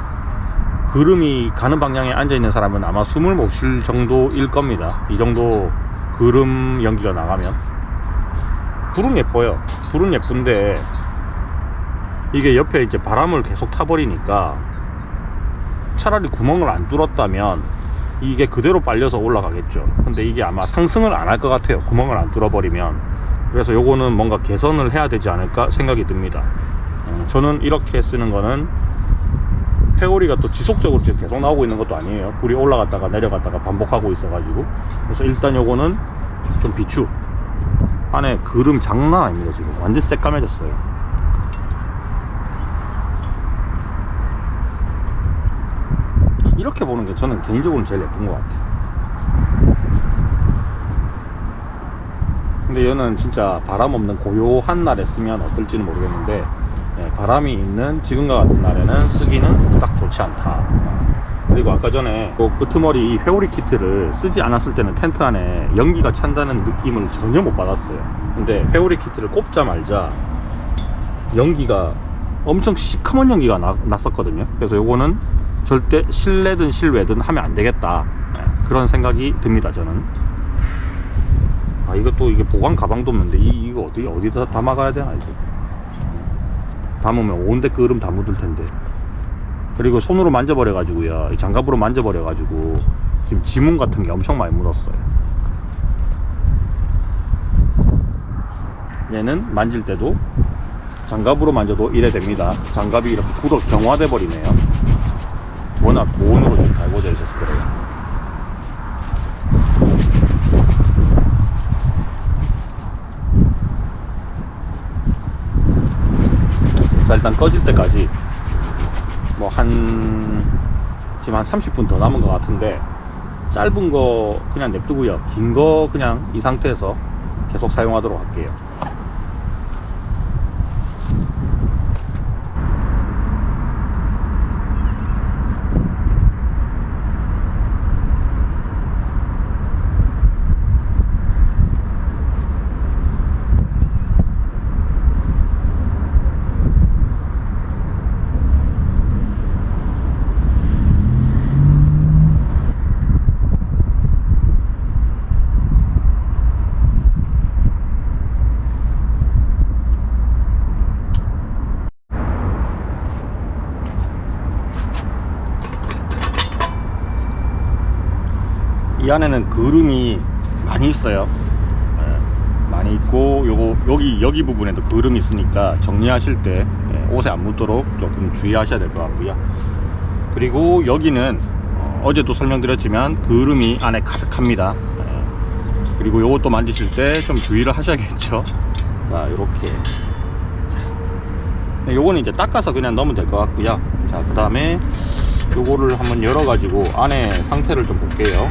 그름이 가는 방향에 앉아 있는 사람은 아마 숨을 못 쉴 정도일 겁니다. 이 정도 그름 연기가 나가면. 불은 예뻐요. 불은 예쁜데 이게 옆에 이제 바람을 계속 타버리니까, 차라리 구멍을 안 뚫었다면 이게 그대로 빨려서 올라가겠죠. 근데 이게 아마 상승을 안 할 것 같아요, 구멍을 안 뚫어버리면. 그래서 요거는 뭔가 개선을 해야 되지 않을까 생각이 듭니다. 저는 이렇게 쓰는 거는, 회오리가 또 지속적으로 지금 계속 나오고 있는 것도 아니에요. 불이 올라갔다가 내려갔다가 반복하고 있어가지고. 그래서 일단 요거는 좀 비추. 안에 그름 장난 아닙니다. 지금 완전 새까매졌어요. 이렇게 보는 게 저는 개인적으로 제일 예쁜 것 같아요. 근데 얘는 진짜 바람 없는 고요한 날에 쓰면 어떨지는 모르겠는데, 바람이 있는 지금과 같은 날에는 쓰기는 딱 좋지 않다. 그리고 아까 전에 그 끄트머리 이 회오리 키트를 쓰지 않았을 때는 텐트 안에 연기가 찬다는 느낌을 전혀 못 받았어요. 근데 회오리 키트를 꼽자 말자 연기가 엄청 시커먼 연기가 났었거든요. 그래서 요거는 절대 실내든 실외든 하면 안 되겠다, 그런 생각이 듭니다. 저는 이것도 이게 보관 가방도 없는데 이거 어디다 담아가야 되나. 이거 담으면 온데 끄름 다 묻을 텐데. 그리고 손으로 만져버려 가지고요, 장갑으로 만져버려 가지고 지금 지문 같은 게 엄청 많이 묻었어요. 얘는 만질 때도 장갑으로 만져도 이래 됩니다. 장갑이 이렇게 굳어 경화돼 버리네요. 워낙 고온으로 좀 달궈져 있어서 그래요. 자, 일단 꺼질 때까지 지금 한 30분 더 남은 것 같은데, 짧은 거 그냥 냅두고요, 긴 거 그냥 이 상태에서 계속 사용하도록 할게요. 이 안에는 그름이 많이 있어요. 많이 있고, 여기 부분에도 그름이 있으니까 정리하실 때 옷에 안 묻도록 조금 주의하셔야 될 것 같고요. 그리고 여기는 어제도 설명드렸지만 그름이 안에 가득합니다. 그리고 요것도 만지실 때 좀 주의를 하셔야겠죠. 자, 요렇게. 요거는 이제 닦아서 그냥 넣으면 될 것 같고요. 자, 그 다음에 요거를 한번 열어가지고 안에 상태를 좀 볼게요.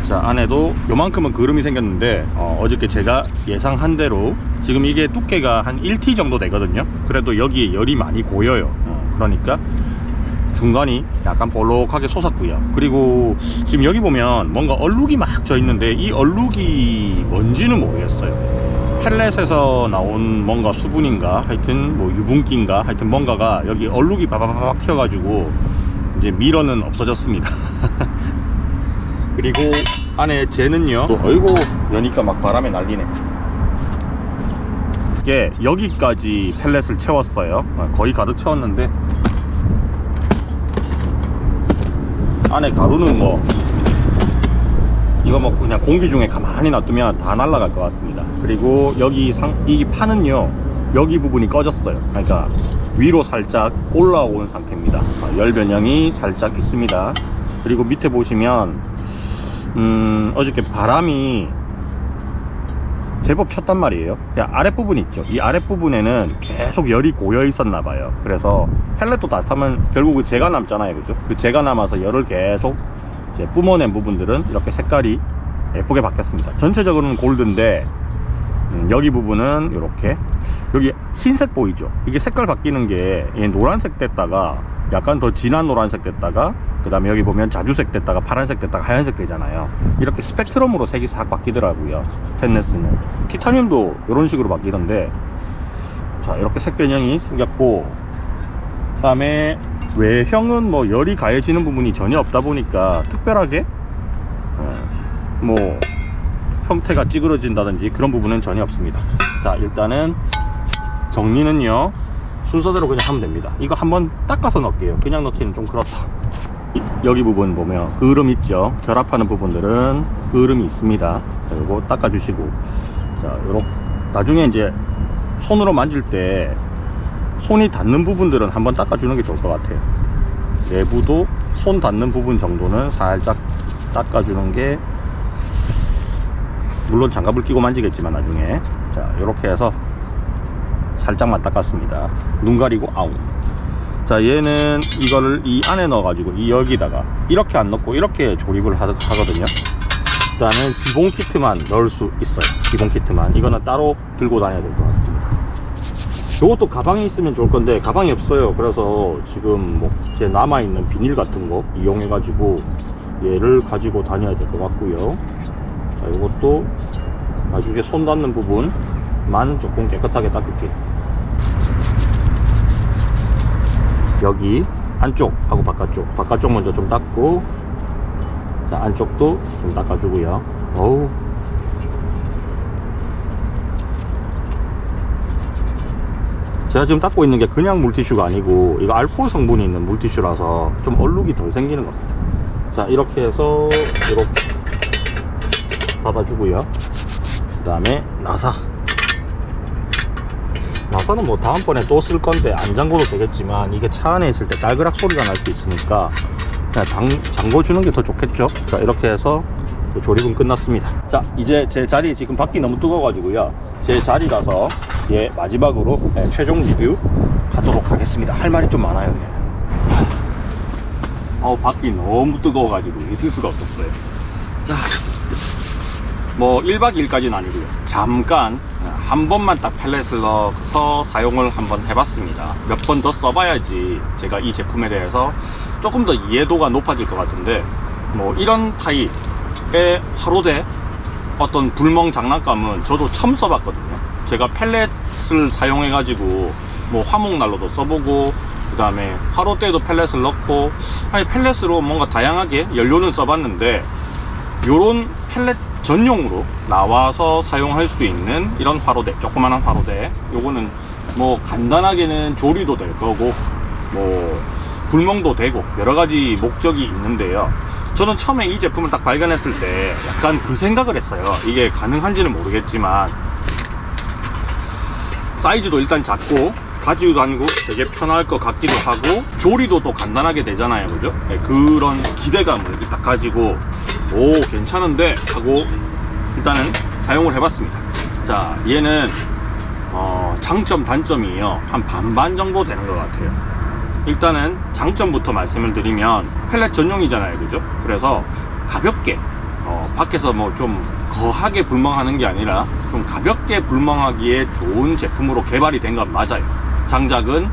자, 안에도 요만큼은 그름이 생겼는데 어저께 제가 예상한 대로 지금 이게 두께가 한 1T 정도 되거든요. 그래도 여기에 열이 많이 고여요. 그러니까 중간이 약간 볼록하게 솟았고요. 그리고 지금 여기 보면 뭔가 얼룩이 막 져 있는데 이 얼룩이 뭔지는 모르겠어요. 펠렛에서 나온 뭔가 수분인가 하여튼 뭐 유분기인가 하여튼 뭔가가 여기 얼룩이 바바바박 튀어가지고 이제 미러는 없어졌습니다. 그리고 안에 쟤는요, 또 어이구 여니까 막 바람에 날리네. 이게 여기까지 펠렛을 채웠어요. 거의 가득 채웠는데 안에 가루는 뭐 이거 뭐 그냥 공기 중에 가만히 놔두면 다 날아갈 것 같습니다. 그리고 여기 이 판은요, 여기 부분이 꺼졌어요. 그러니까 위로 살짝 올라온 상태입니다. 열 변형이 살짝 있습니다. 그리고 밑에 보시면 어저께 바람이 제법 쳤단 말이에요. 아랫부분 있죠, 이 아랫부분에는 계속 열이 고여 있었나 봐요. 그래서 펠렛도 다 타면 결국은 재가 남잖아요, 그죠? 그 재가 남아서 열을 계속 이제 뿜어낸 부분들은 이렇게 색깔이 예쁘게 바뀌었습니다. 전체적으로는 골드인데 여기 부분은 이렇게, 여기 흰색 보이죠? 이게 색깔 바뀌는 게 노란색 됐다가 약간 더 진한 노란색 됐다가 그 다음에 여기 보면 자주색 됐다가 파란색 됐다가 하얀색 되잖아요. 이렇게 스펙트럼으로 색이 싹 바뀌더라고요. 스테인리스는. 티타늄도 이런 식으로 바뀌던데, 자 이렇게 색 변형이 생겼고, 그 다음에 외형은 뭐 열이 가해지는 부분이 전혀 없다 보니까 특별하게 뭐 형태가 찌그러진다든지 그런 부분은 전혀 없습니다. 자 일단은 정리는요 순서대로 그냥 하면 됩니다. 이거 한번 닦아서 넣을게요. 그냥 넣기는 좀 그렇다. 여기 부분 보면 그을음 있죠? 결합하는 부분들은 그을음이 있습니다. 이거 닦아주시고, 자 요렇게 나중에 이제 손으로 만질 때 손이 닿는 부분들은 한번 닦아주는 게 좋을 것 같아요. 내부도 손 닿는 부분 정도는 살짝 닦아주는 게, 물론 장갑을 끼고 만지겠지만 나중에. 자 이렇게 해서 살짝만 닦았습니다. 눈 가리고 아웃. 자 얘는 이거를 이 안에 넣어 가지고 이 여기다가 이렇게 안 넣고 이렇게 조립을 하거든요. 일단은 기본 키트만 넣을 수 있어요. 기본 키트만. 이거는 따로 들고 다녀야 될 것 같습니다. 요것도 가방에 있으면 좋을 건데 가방이 없어요. 그래서 지금 뭐 제 남아있는 비닐 같은 거 이용해 가지고 얘를 가지고 다녀야 될 것 같고요. 자 요것도 나중에 손 닿는 부분만 조금 깨끗하게 닦을게요. 여기 안쪽하고 바깥쪽 먼저 좀 닦고, 자 안쪽도 좀 닦아주고요. 어우, 제가 지금 닦고 있는 게 그냥 물티슈가 아니고 이거 알코올 성분이 있는 물티슈라서 좀 얼룩이 덜 생기는 것 같아요. 자 이렇게 해서 이렇게 닫아주고요. 그 다음에 나사는 뭐 다음번에 또 쓸 건데 안 잠궈도 되겠지만 이게 차 안에 있을 때 딸그락 소리가 날 수 있으니까 그냥 잠궈주는 게 더 좋겠죠. 자 이렇게 해서 조립은 끝났습니다. 자 이제 제 자리 지금 밖이 너무 뜨거워가지고요, 제 자리라서 예 마지막으로 최종 리뷰 하도록 하겠습니다. 할 말이 좀 많아요. 밖이 너무 뜨거워가지고 있을 수가 없었어요. 자 뭐 1박 2일까지는 아니고요, 잠깐 한 번만 딱 펠렛을 넣어서 사용을 한번 해봤습니다. 몇 번 더 써봐야지 제가 이 제품에 대해서 조금 더 이해도가 높아질 것 같은데, 뭐 이런 타입의 화로대 어떤 불멍 장난감은 저도 처음 써봤거든요. 제가 펠렛을 사용해 가지고 뭐 화목난로도 써보고, 그 다음에 화로대도 펠렛을 넣고, 아니 펠렛으로 뭔가 다양하게 연료는 써봤는데 요런 펠렛 전용으로 나와서 사용할 수 있는 이런 화로대, 조그만한 화로대, 요거는 뭐 간단하게는 조리도 될 거고 뭐 불멍도 되고 여러가지 목적이 있는데요, 저는 처음에 이 제품을 딱 발견했을 때 약간 그 생각을 했어요. 이게 가능한지는 모르겠지만 사이즈도 일단 작고 가지고 다니고 되게 편할 것 같기도 하고 조리도 또 간단하게 되잖아요, 그죠? 네, 그런 기대감을 딱 가지고 오 괜찮은데 하고 일단은 사용을 해봤습니다. 자 얘는 장점 단점이요 한 반반 정도 되는 것 같아요. 일단은 장점부터 말씀을 드리면 펠렛 전용이잖아요, 그죠? 그래서 가볍게 밖에서 뭐 좀 거하게 불멍하는 게 아니라 좀 가볍게 불멍하기에 좋은 제품으로 개발이 된 건 맞아요. 장작은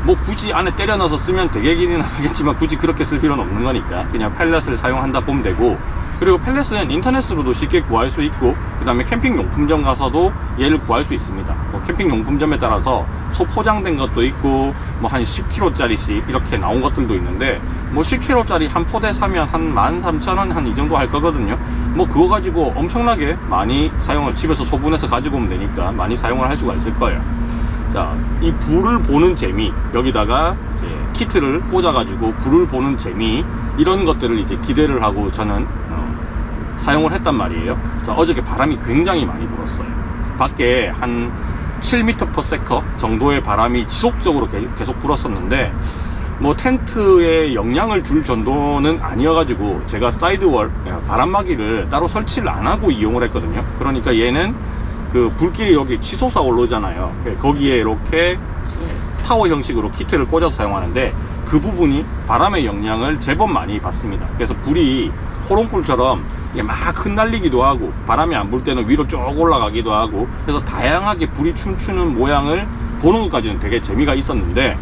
뭐 굳이 안에 때려 넣어서 쓰면 되게 기는 하겠지만 굳이 그렇게 쓸 필요는 없는 거니까 그냥 펠렛을 사용한다 보면 되고, 그리고 펠렛은 인터넷으로도 쉽게 구할 수 있고, 그 다음에 캠핑용품점 가서도 얘를 구할 수 있습니다. 뭐 캠핑용품점에 따라서 소포장된 것도 있고 뭐 한 10kg짜리씩 이렇게 나온 것들도 있는데, 뭐 10kg짜리 한 포대 사면 한 13,000원 한 이 정도 할 거거든요. 뭐 그거 가지고 엄청나게 많이 사용을, 집에서 소분해서 가지고 오면 되니까 많이 사용을 할 수가 있을 거예요. 자, 이 불을 보는 재미, 여기다가 이제 키트를 꽂아가지고 불을 보는 재미, 이런 것들을 이제 기대를 하고 저는 사용을 했단 말이에요. 자, 어저께 바람이 굉장히 많이 불었어요. 밖에 한 7m/s 정도의 바람이 지속적으로 계속 불었었는데, 뭐 텐트에 영향을 줄 정도는 아니어가지고 제가 사이드월 바람막이를 따로 설치를 안 하고 이용을 했거든요. 그러니까 얘는 그 불길이 여기 치솟아 올라오잖아요. 거기에 이렇게 타워 형식으로 키트를 꽂아서 사용하는데, 그 부분이 바람의 영향을 제법 많이 받습니다. 그래서 불이 호롱불처럼 막 흩날리기도 하고, 바람이 안 불 때는 위로 쭉 올라가기도 하고, 그래서 다양하게 불이 춤추는 모양을 보는 것까지는 되게 재미가 있었는데,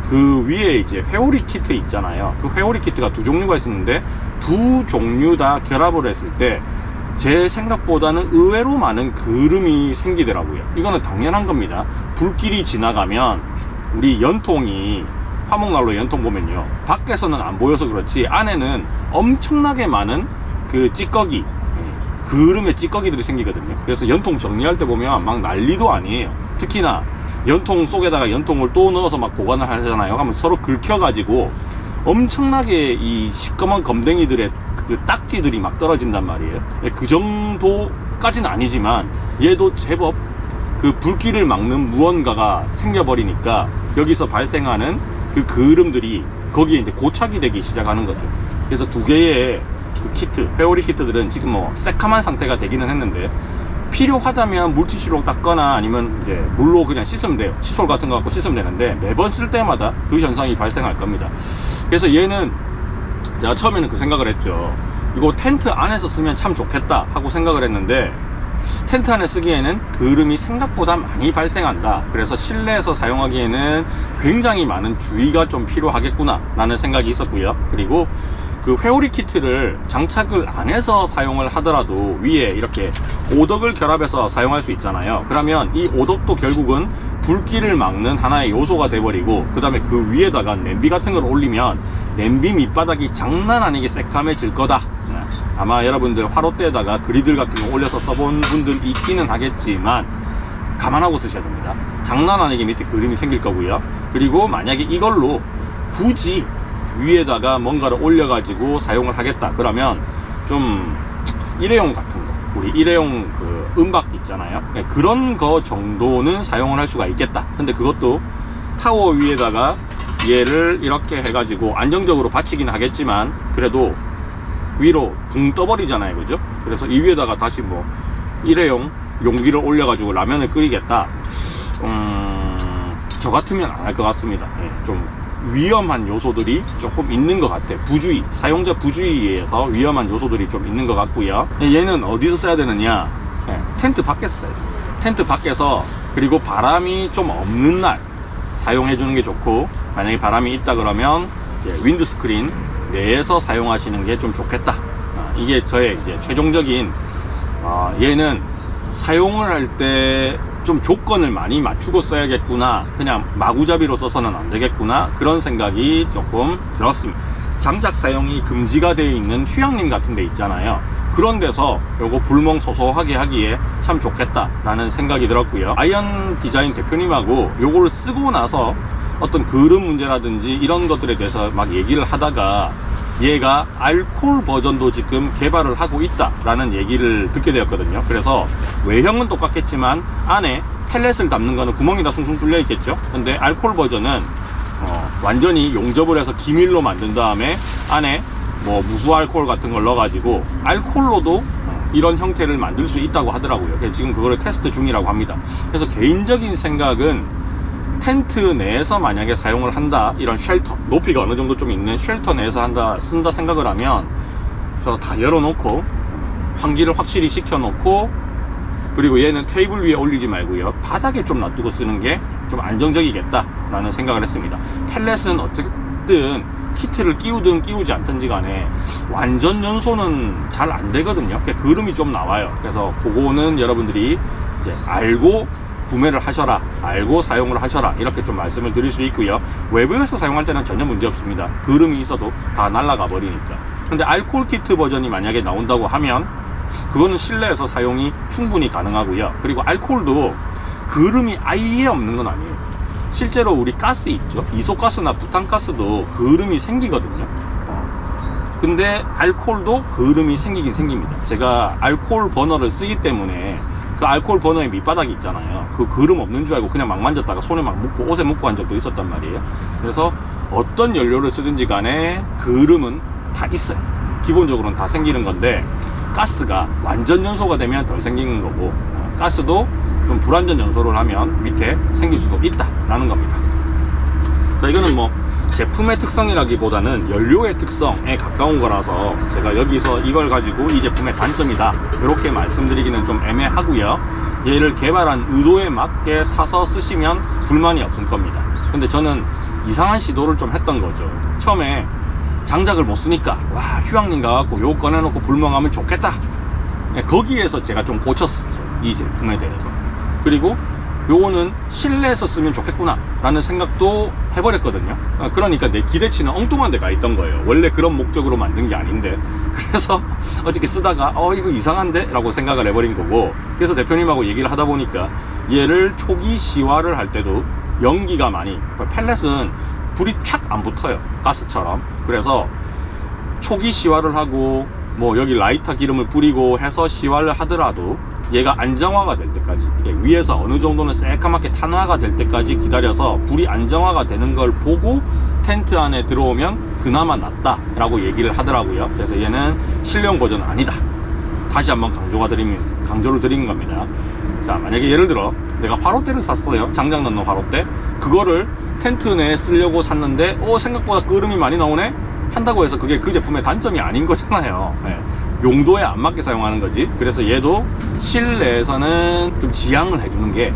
그 위에 이제 회오리 키트 있잖아요. 그 회오리 키트가 두 종류가 있었는데, 두 종류 다 결합을 했을 때 제 생각보다는 의외로 많은 그름이 생기더라고요. 이거는 당연한 겁니다. 불길이 지나가면 우리 연통이, 화목난로 연통 보면요, 밖에서는 안 보여서 그렇지 안에는 엄청나게 많은 그 찌꺼기, 그름의 찌꺼기들이 생기거든요. 그래서 연통 정리할 때 보면 막 난리도 아니에요. 특히나 연통 속에다가 연통을 또 넣어서 막 보관을 하잖아요. 하면 서로 긁혀가지고 엄청나게 이 시꺼먼 검댕이들의 그 딱지들이 막 떨어진단 말이에요. 그 정도까지는 아니지만 얘도 제법 그 불길을 막는 무언가가 생겨버리니까 여기서 발생하는 그 그름들이 거기에 이제 고착이 되기 시작하는 거죠. 그래서 두 개의 그 키트, 회오리 키트들은 지금 뭐 새카만 상태가 되기는 했는데, 필요하다면 물티슈로 닦거나 아니면 이제 물로 그냥 씻으면 돼요. 칫솔 같은 거 갖고 씻으면 되는데, 매번 쓸 때마다 그 현상이 발생할 겁니다. 그래서 얘는 제가 처음에는 그 생각을 했죠. 이거 텐트 안에서 쓰면 참 좋겠다 하고 생각을 했는데, 텐트 안에 쓰기에는 그름이 생각보다 많이 발생한다. 그래서 실내에서 사용하기에는 굉장히 많은 주의가 좀 필요하겠구나 라는 생각이 있었고요. 그리고 그 회오리 키트를 장착을 안 해서 사용을 하더라도 위에 이렇게 오덕을 결합해서 사용할 수 있잖아요. 그러면 이 오덕도 결국은 불길을 막는 하나의 요소가 돼버리고, 그 다음에 그 위에다가 냄비 같은 걸 올리면 냄비 밑바닥이 장난 아니게 새까매질 거다. 아마 여러분들 화롯대에다가 그리들 같은 거 올려서 써본 분들 있기는 하겠지만 감안하고 쓰셔야 됩니다. 장난 아니게 밑에 그림이 생길 거고요. 그리고 만약에 이걸로 굳이 위에다가 뭔가를 올려가지고 사용을 하겠다 그러면 좀 일회용 같은 거, 우리 일회용 그 은박 있잖아요. 그런 거 정도는 사용을 할 수가 있겠다. 근데 그것도 타워 위에다가 얘를 이렇게 해가지고 안정적으로 받치긴 하겠지만 그래도 위로 붕 떠버리잖아요, 그죠? 그래서 이 위에다가 다시 뭐 일회용 용기를 올려가지고 라면을 끓이겠다, 저 같으면 안 할 것 같습니다. 좀 위험한 요소들이 조금 있는 것 같아요. 부주의, 사용자 부주의에 의해서 위험한 요소들이 좀 있는 것 같고요. 얘는 어디서 써야 되느냐, 텐트 밖에서 써야 돼요. 텐트 밖에서, 그리고 바람이 좀 없는 날 사용해 주는 게 좋고, 만약에 바람이 있다 그러면 이제 윈드스크린 내에서 사용하시는 게 좀 좋겠다. 이게 저의 이제 최종적인, 얘는 사용을 할 때 좀 조건을 많이 맞추고 써야겠구나, 그냥 마구잡이로 써서는 안 되겠구나, 그런 생각이 조금 들었습니다. 장작 사용이 금지가 되어 있는 휴양림 같은 데 있잖아요. 그런 데서 요거 불멍 소소하게 하기에 참 좋겠다 라는 생각이 들었고요. 아이언 디자인 대표님하고 요거를 쓰고 나서 어떤 그름 문제라든지 이런 것들에 대해서 막 얘기를 하다가 얘가 알코올 버전도 지금 개발을 하고 있다 라는 얘기를 듣게 되었거든요. 그래서 외형은 똑같겠지만 안에 펠렛을 담는 거는 구멍이 다 숭숭 뚫려 있겠죠. 근데 알코올 버전은 완전히 용접을 해서 기밀로 만든 다음에 안에 뭐 무수 알코올 같은 걸 넣어 가지고 알코올로도 이런 형태를 만들 수 있다고 하더라고요. 그래서 지금 그거를 테스트 중이라고 합니다. 그래서 개인적인 생각은 텐트 내에서 만약에 사용을 한다, 이런 쉘터, 높이가 어느 정도 좀 있는 쉘터 내에서 쓴다 생각을 하면 저 다 열어놓고 환기를 확실히 시켜놓고, 그리고 얘는 테이블 위에 올리지 말고요, 바닥에 좀 놔두고 쓰는 게 좀 안정적이겠다라는 생각을 했습니다. 펠렛은 어쨌든 키트를 끼우든 끼우지 않든지 간에 완전 연소는 잘 안 되거든요. 그름이 좀 나와요. 그래서 그거는 여러분들이 이제 알고 구매를 하셔라, 알고 사용을 하셔라, 이렇게 좀 말씀을 드릴 수 있고요. 외부에서 사용할 때는 전혀 문제 없습니다. 그름이 있어도 다 날아가 버리니까. 근데 알코올 키트 버전이 만약에 나온다고 하면 그거는 실내에서 사용이 충분히 가능하고요. 그리고 알코올도 그름이 아예 없는 건 아니에요. 실제로 우리 가스 있죠, 이소가스나 부탄가스도 그름이 생기거든요. 근데 알코올도 그름이 생기긴 생깁니다. 제가 알코올 버너를 쓰기 때문에 그 알코올 버너의 밑바닥이 있잖아요. 그 그름 없는 줄 알고 그냥 막 만졌다가 손에 막 묻고 옷에 묻고 한 적도 있었단 말이에요. 그래서 어떤 연료를 쓰든지 간에 그름은 다 있어요. 기본적으로는 다 생기는 건데, 가스가 완전 연소가 되면 덜 생기는 거고, 가스도 좀 불완전 연소를 하면 밑에 생길 수도 있다라는 겁니다. 자, 이거는 뭐 제품의 특성이라기보다는 연료의 특성에 가까운 거라서 제가 여기서 이걸 가지고 이 제품의 단점이다 이렇게 말씀드리기는 좀 애매하고요. 얘를 개발한 의도에 맞게 사서 쓰시면 불만이 없을 겁니다. 근데 저는 이상한 시도를 좀 했던 거죠. 처음에 장작을 못 쓰니까 와, 휴양림 가갖고 요거 꺼내놓고 불멍하면 좋겠다. 거기에서 제가 좀 고쳤어요, 이 제품에 대해서. 그리고 요거는 실내에서 쓰면 좋겠구나 라는 생각도 해버렸거든요. 그러니까 내 기대치는 엉뚱한 데 가 있던 거예요. 원래 그런 목적으로 만든 게 아닌데. 그래서 어저께 쓰다가 이거 이상한데? 라고 생각을 해버린 거고, 그래서 대표님하고 얘기를 하다 보니까 얘를 초기 시화를 할 때도 연기가 많이, 펠렛은 불이 착 안 붙어요, 가스처럼. 그래서 초기 시화를 하고 뭐 여기 라이터 기름을 뿌리고 해서 시화를 하더라도 얘가 안정화가 될 때까지, 위에서 어느 정도는 새까맣게 탄화가 될 때까지 기다려서 불이 안정화가 되는 걸 보고 텐트 안에 들어오면 그나마 낫다라고 얘기를 하더라고요. 그래서 얘는 실내용 버전은 아니다. 다시 한번 강조를 드린 겁니다. 자, 만약에 예를 들어 내가 화롯대를 샀어요. 장작 넣는 화롯대. 그거를 텐트 내에 쓰려고 샀는데 생각보다 끄름이 많이 나오네? 한다고 해서 그게 그 제품의 단점이 아닌 거잖아요. 네. 용도에 안 맞게 사용하는 거지. 그래서 얘도 실내에서는 좀 지양을 해주는 게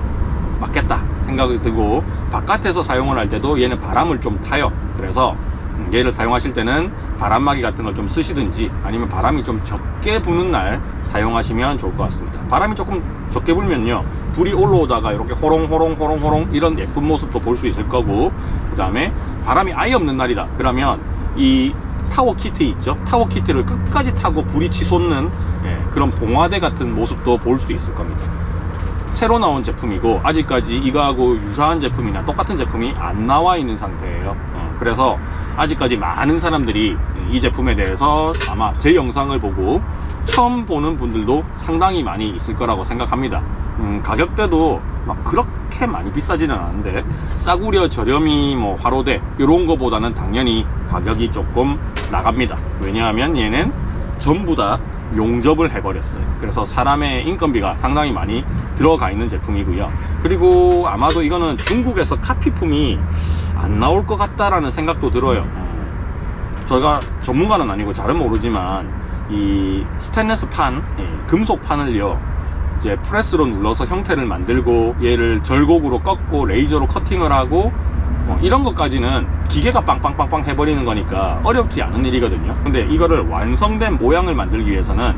맞겠다 생각이 들고, 바깥에서 사용을 할 때도 얘는 바람을 좀 타요. 그래서 얘를 사용하실 때는 바람막이 같은 걸 좀 쓰시든지, 아니면 바람이 좀 적게 부는 날 사용하시면 좋을 것 같습니다. 바람이 조금 적게 불면요, 불이 올라오다가 이렇게 호롱호롱 이런 예쁜 모습도 볼 수 있을 거고, 그 다음에 바람이 아예 없는 날이다 그러면 이 타워 키트 있죠, 타워 키트를 끝까지 타고 불이 치솟는 그런 봉화대 같은 모습도 볼 수 있을 겁니다. 새로 나온 제품이고 아직까지 이거하고 유사한 제품이나 똑같은 제품이 안 나와 있는 상태예요. 그래서 아직까지 많은 사람들이 이 제품에 대해서 아마 제 영상을 보고 처음 보는 분들도 상당히 많이 있을 거라고 생각합니다. 가격대도 막 그렇게 많이 비싸지는 않은데, 싸구려 저렴이 뭐 화로대 이런 거보다는 당연히 가격이 조금 나갑니다. 왜냐하면 얘는 전부 다 용접을 해버렸어요. 그래서 사람의 인건비가 상당히 많이 들어가 있는 제품이고요. 그리고 아마도 이거는 중국에서 카피품이 안 나올 것 같다라는 생각도 들어요. 저희가 전문가는 아니고 잘은 모르지만 이 스테인리스 판, 금속 판을요, 이제 프레스로 눌러서 형태를 만들고 얘를 절곡으로 꺾고 레이저로 커팅을 하고 이런 것까지는 기계가 빵빵빵빵 해버리는 거니까 어렵지 않은 일이거든요. 근데 이거를 완성된 모양을 만들기 위해서는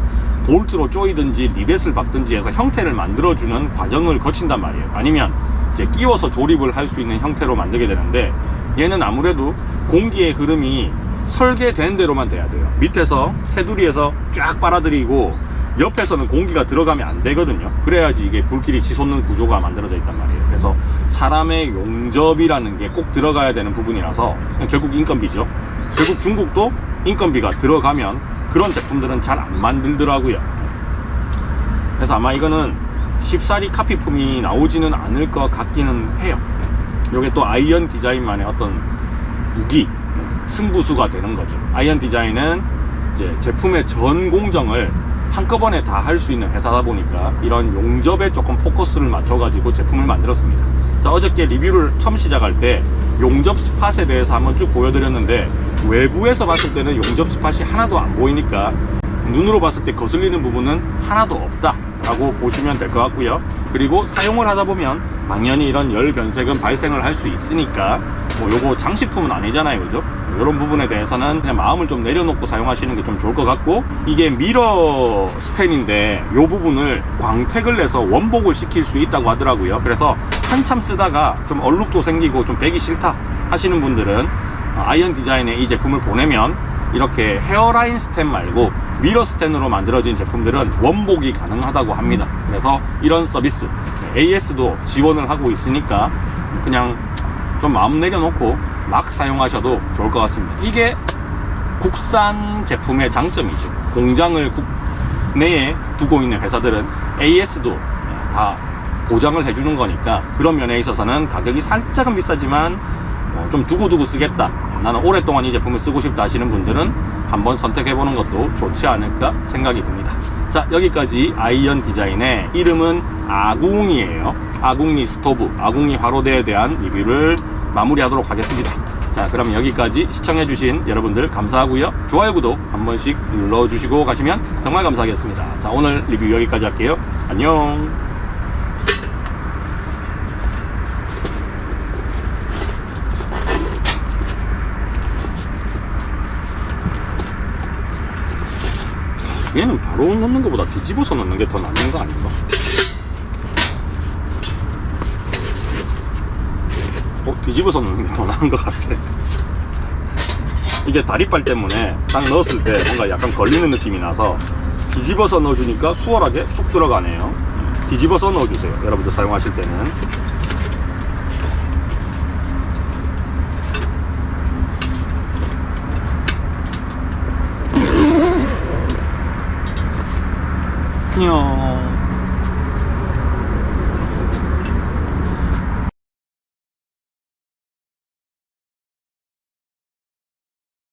볼트로 조이든지 리벳을 박든지 해서 형태를 만들어주는 과정을 거친단 말이에요. 아니면 이제 끼워서 조립을 할 수 있는 형태로 만들게 되는데, 얘는 아무래도 공기의 흐름이 설계된 대로만 돼야 돼요. 밑에서 테두리에서 쫙 빨아들이고 옆에서는 공기가 들어가면 안 되거든요. 그래야지 이게 불길이 치솟는 구조가 만들어져 있단 말이에요. 그래서 사람의 용접이라는 게 꼭 들어가야 되는 부분이라서 결국 인건비죠. 결국 중국도 인건비가 들어가면 그런 제품들은 잘 안 만들더라고요. 그래서 아마 이거는 쉽사리 카피품이 나오지는 않을 것 같기는 해요. 이게 또 아이언 디자인만의 어떤 무기, 승부수가 되는 거죠. 아이언 디자인은 이제 제품의 전 공정을 한꺼번에 다 할 수 있는 회사다 보니까 이런 용접에 조금 포커스를 맞춰가지고 제품을 만들었습니다. 자, 어저께 리뷰를 처음 시작할 때 용접 스팟에 대해서 한번 쭉 보여드렸는데, 외부에서 봤을 때는 용접 스팟이 하나도 안 보이니까 눈으로 봤을 때 거슬리는 부분은 하나도 없다 라고 보시면 될 것 같고요. 그리고 사용을 하다 보면 당연히 이런 열 변색은 발생을 할 수 있으니까 뭐 요거 장식품은 아니잖아요, 그죠? 이런 부분에 대해서는 그냥 마음을 좀 내려놓고 사용하시는 게 좀 좋을 것 같고, 이게 미러 스텐인데 요 부분을 광택을 내서 원복을 시킬 수 있다고 하더라고요. 그래서 한참 쓰다가 좀 얼룩도 생기고 좀 배기 싫다 하시는 분들은 아이언 디자인의 이 제품을 보내면 이렇게 헤어라인 스텐 말고 미러 스텐으로 만들어진 제품들은 원복이 가능하다고 합니다. 그래서 이런 서비스 AS도 지원을 하고 있으니까 그냥 좀 마음 내려놓고 막 사용하셔도 좋을 것 같습니다. 이게 국산 제품의 장점이죠. 공장을 국내에 두고 있는 회사들은 AS도 다 보장을 해주는 거니까 그런 면에 있어서는 가격이 살짝은 비싸지만 좀 두고두고 쓰겠다, 나는 오랫동안 이 제품을 쓰고 싶다 하시는 분들은 한번 선택해보는 것도 좋지 않을까 생각이 듭니다. 자, 여기까지 아이언 디자인의 이름은 아궁이에요. 아궁이 스토브, 아궁이 화로대에 대한 리뷰를 마무리하도록 하겠습니다. 자, 그럼 여기까지 시청해주신 여러분들 감사하고요. 좋아요, 구독 한 번씩 눌러주시고 가시면 정말 감사하겠습니다. 자, 오늘 리뷰 여기까지 할게요. 안녕. 얘는 바로 넣는 것보다 뒤집어서 넣는 게 더 낫는 거 아닌가? 뒤집어서 넣는 게 더 나은 것 같아. 이게 다리빨 때문에 딱 넣었을 때 뭔가 약간 걸리는 느낌이 나서 뒤집어서 넣어주니까 수월하게 쑥 들어가네요. 뒤집어서 넣어주세요, 여러분들 사용하실 때는. 안녕.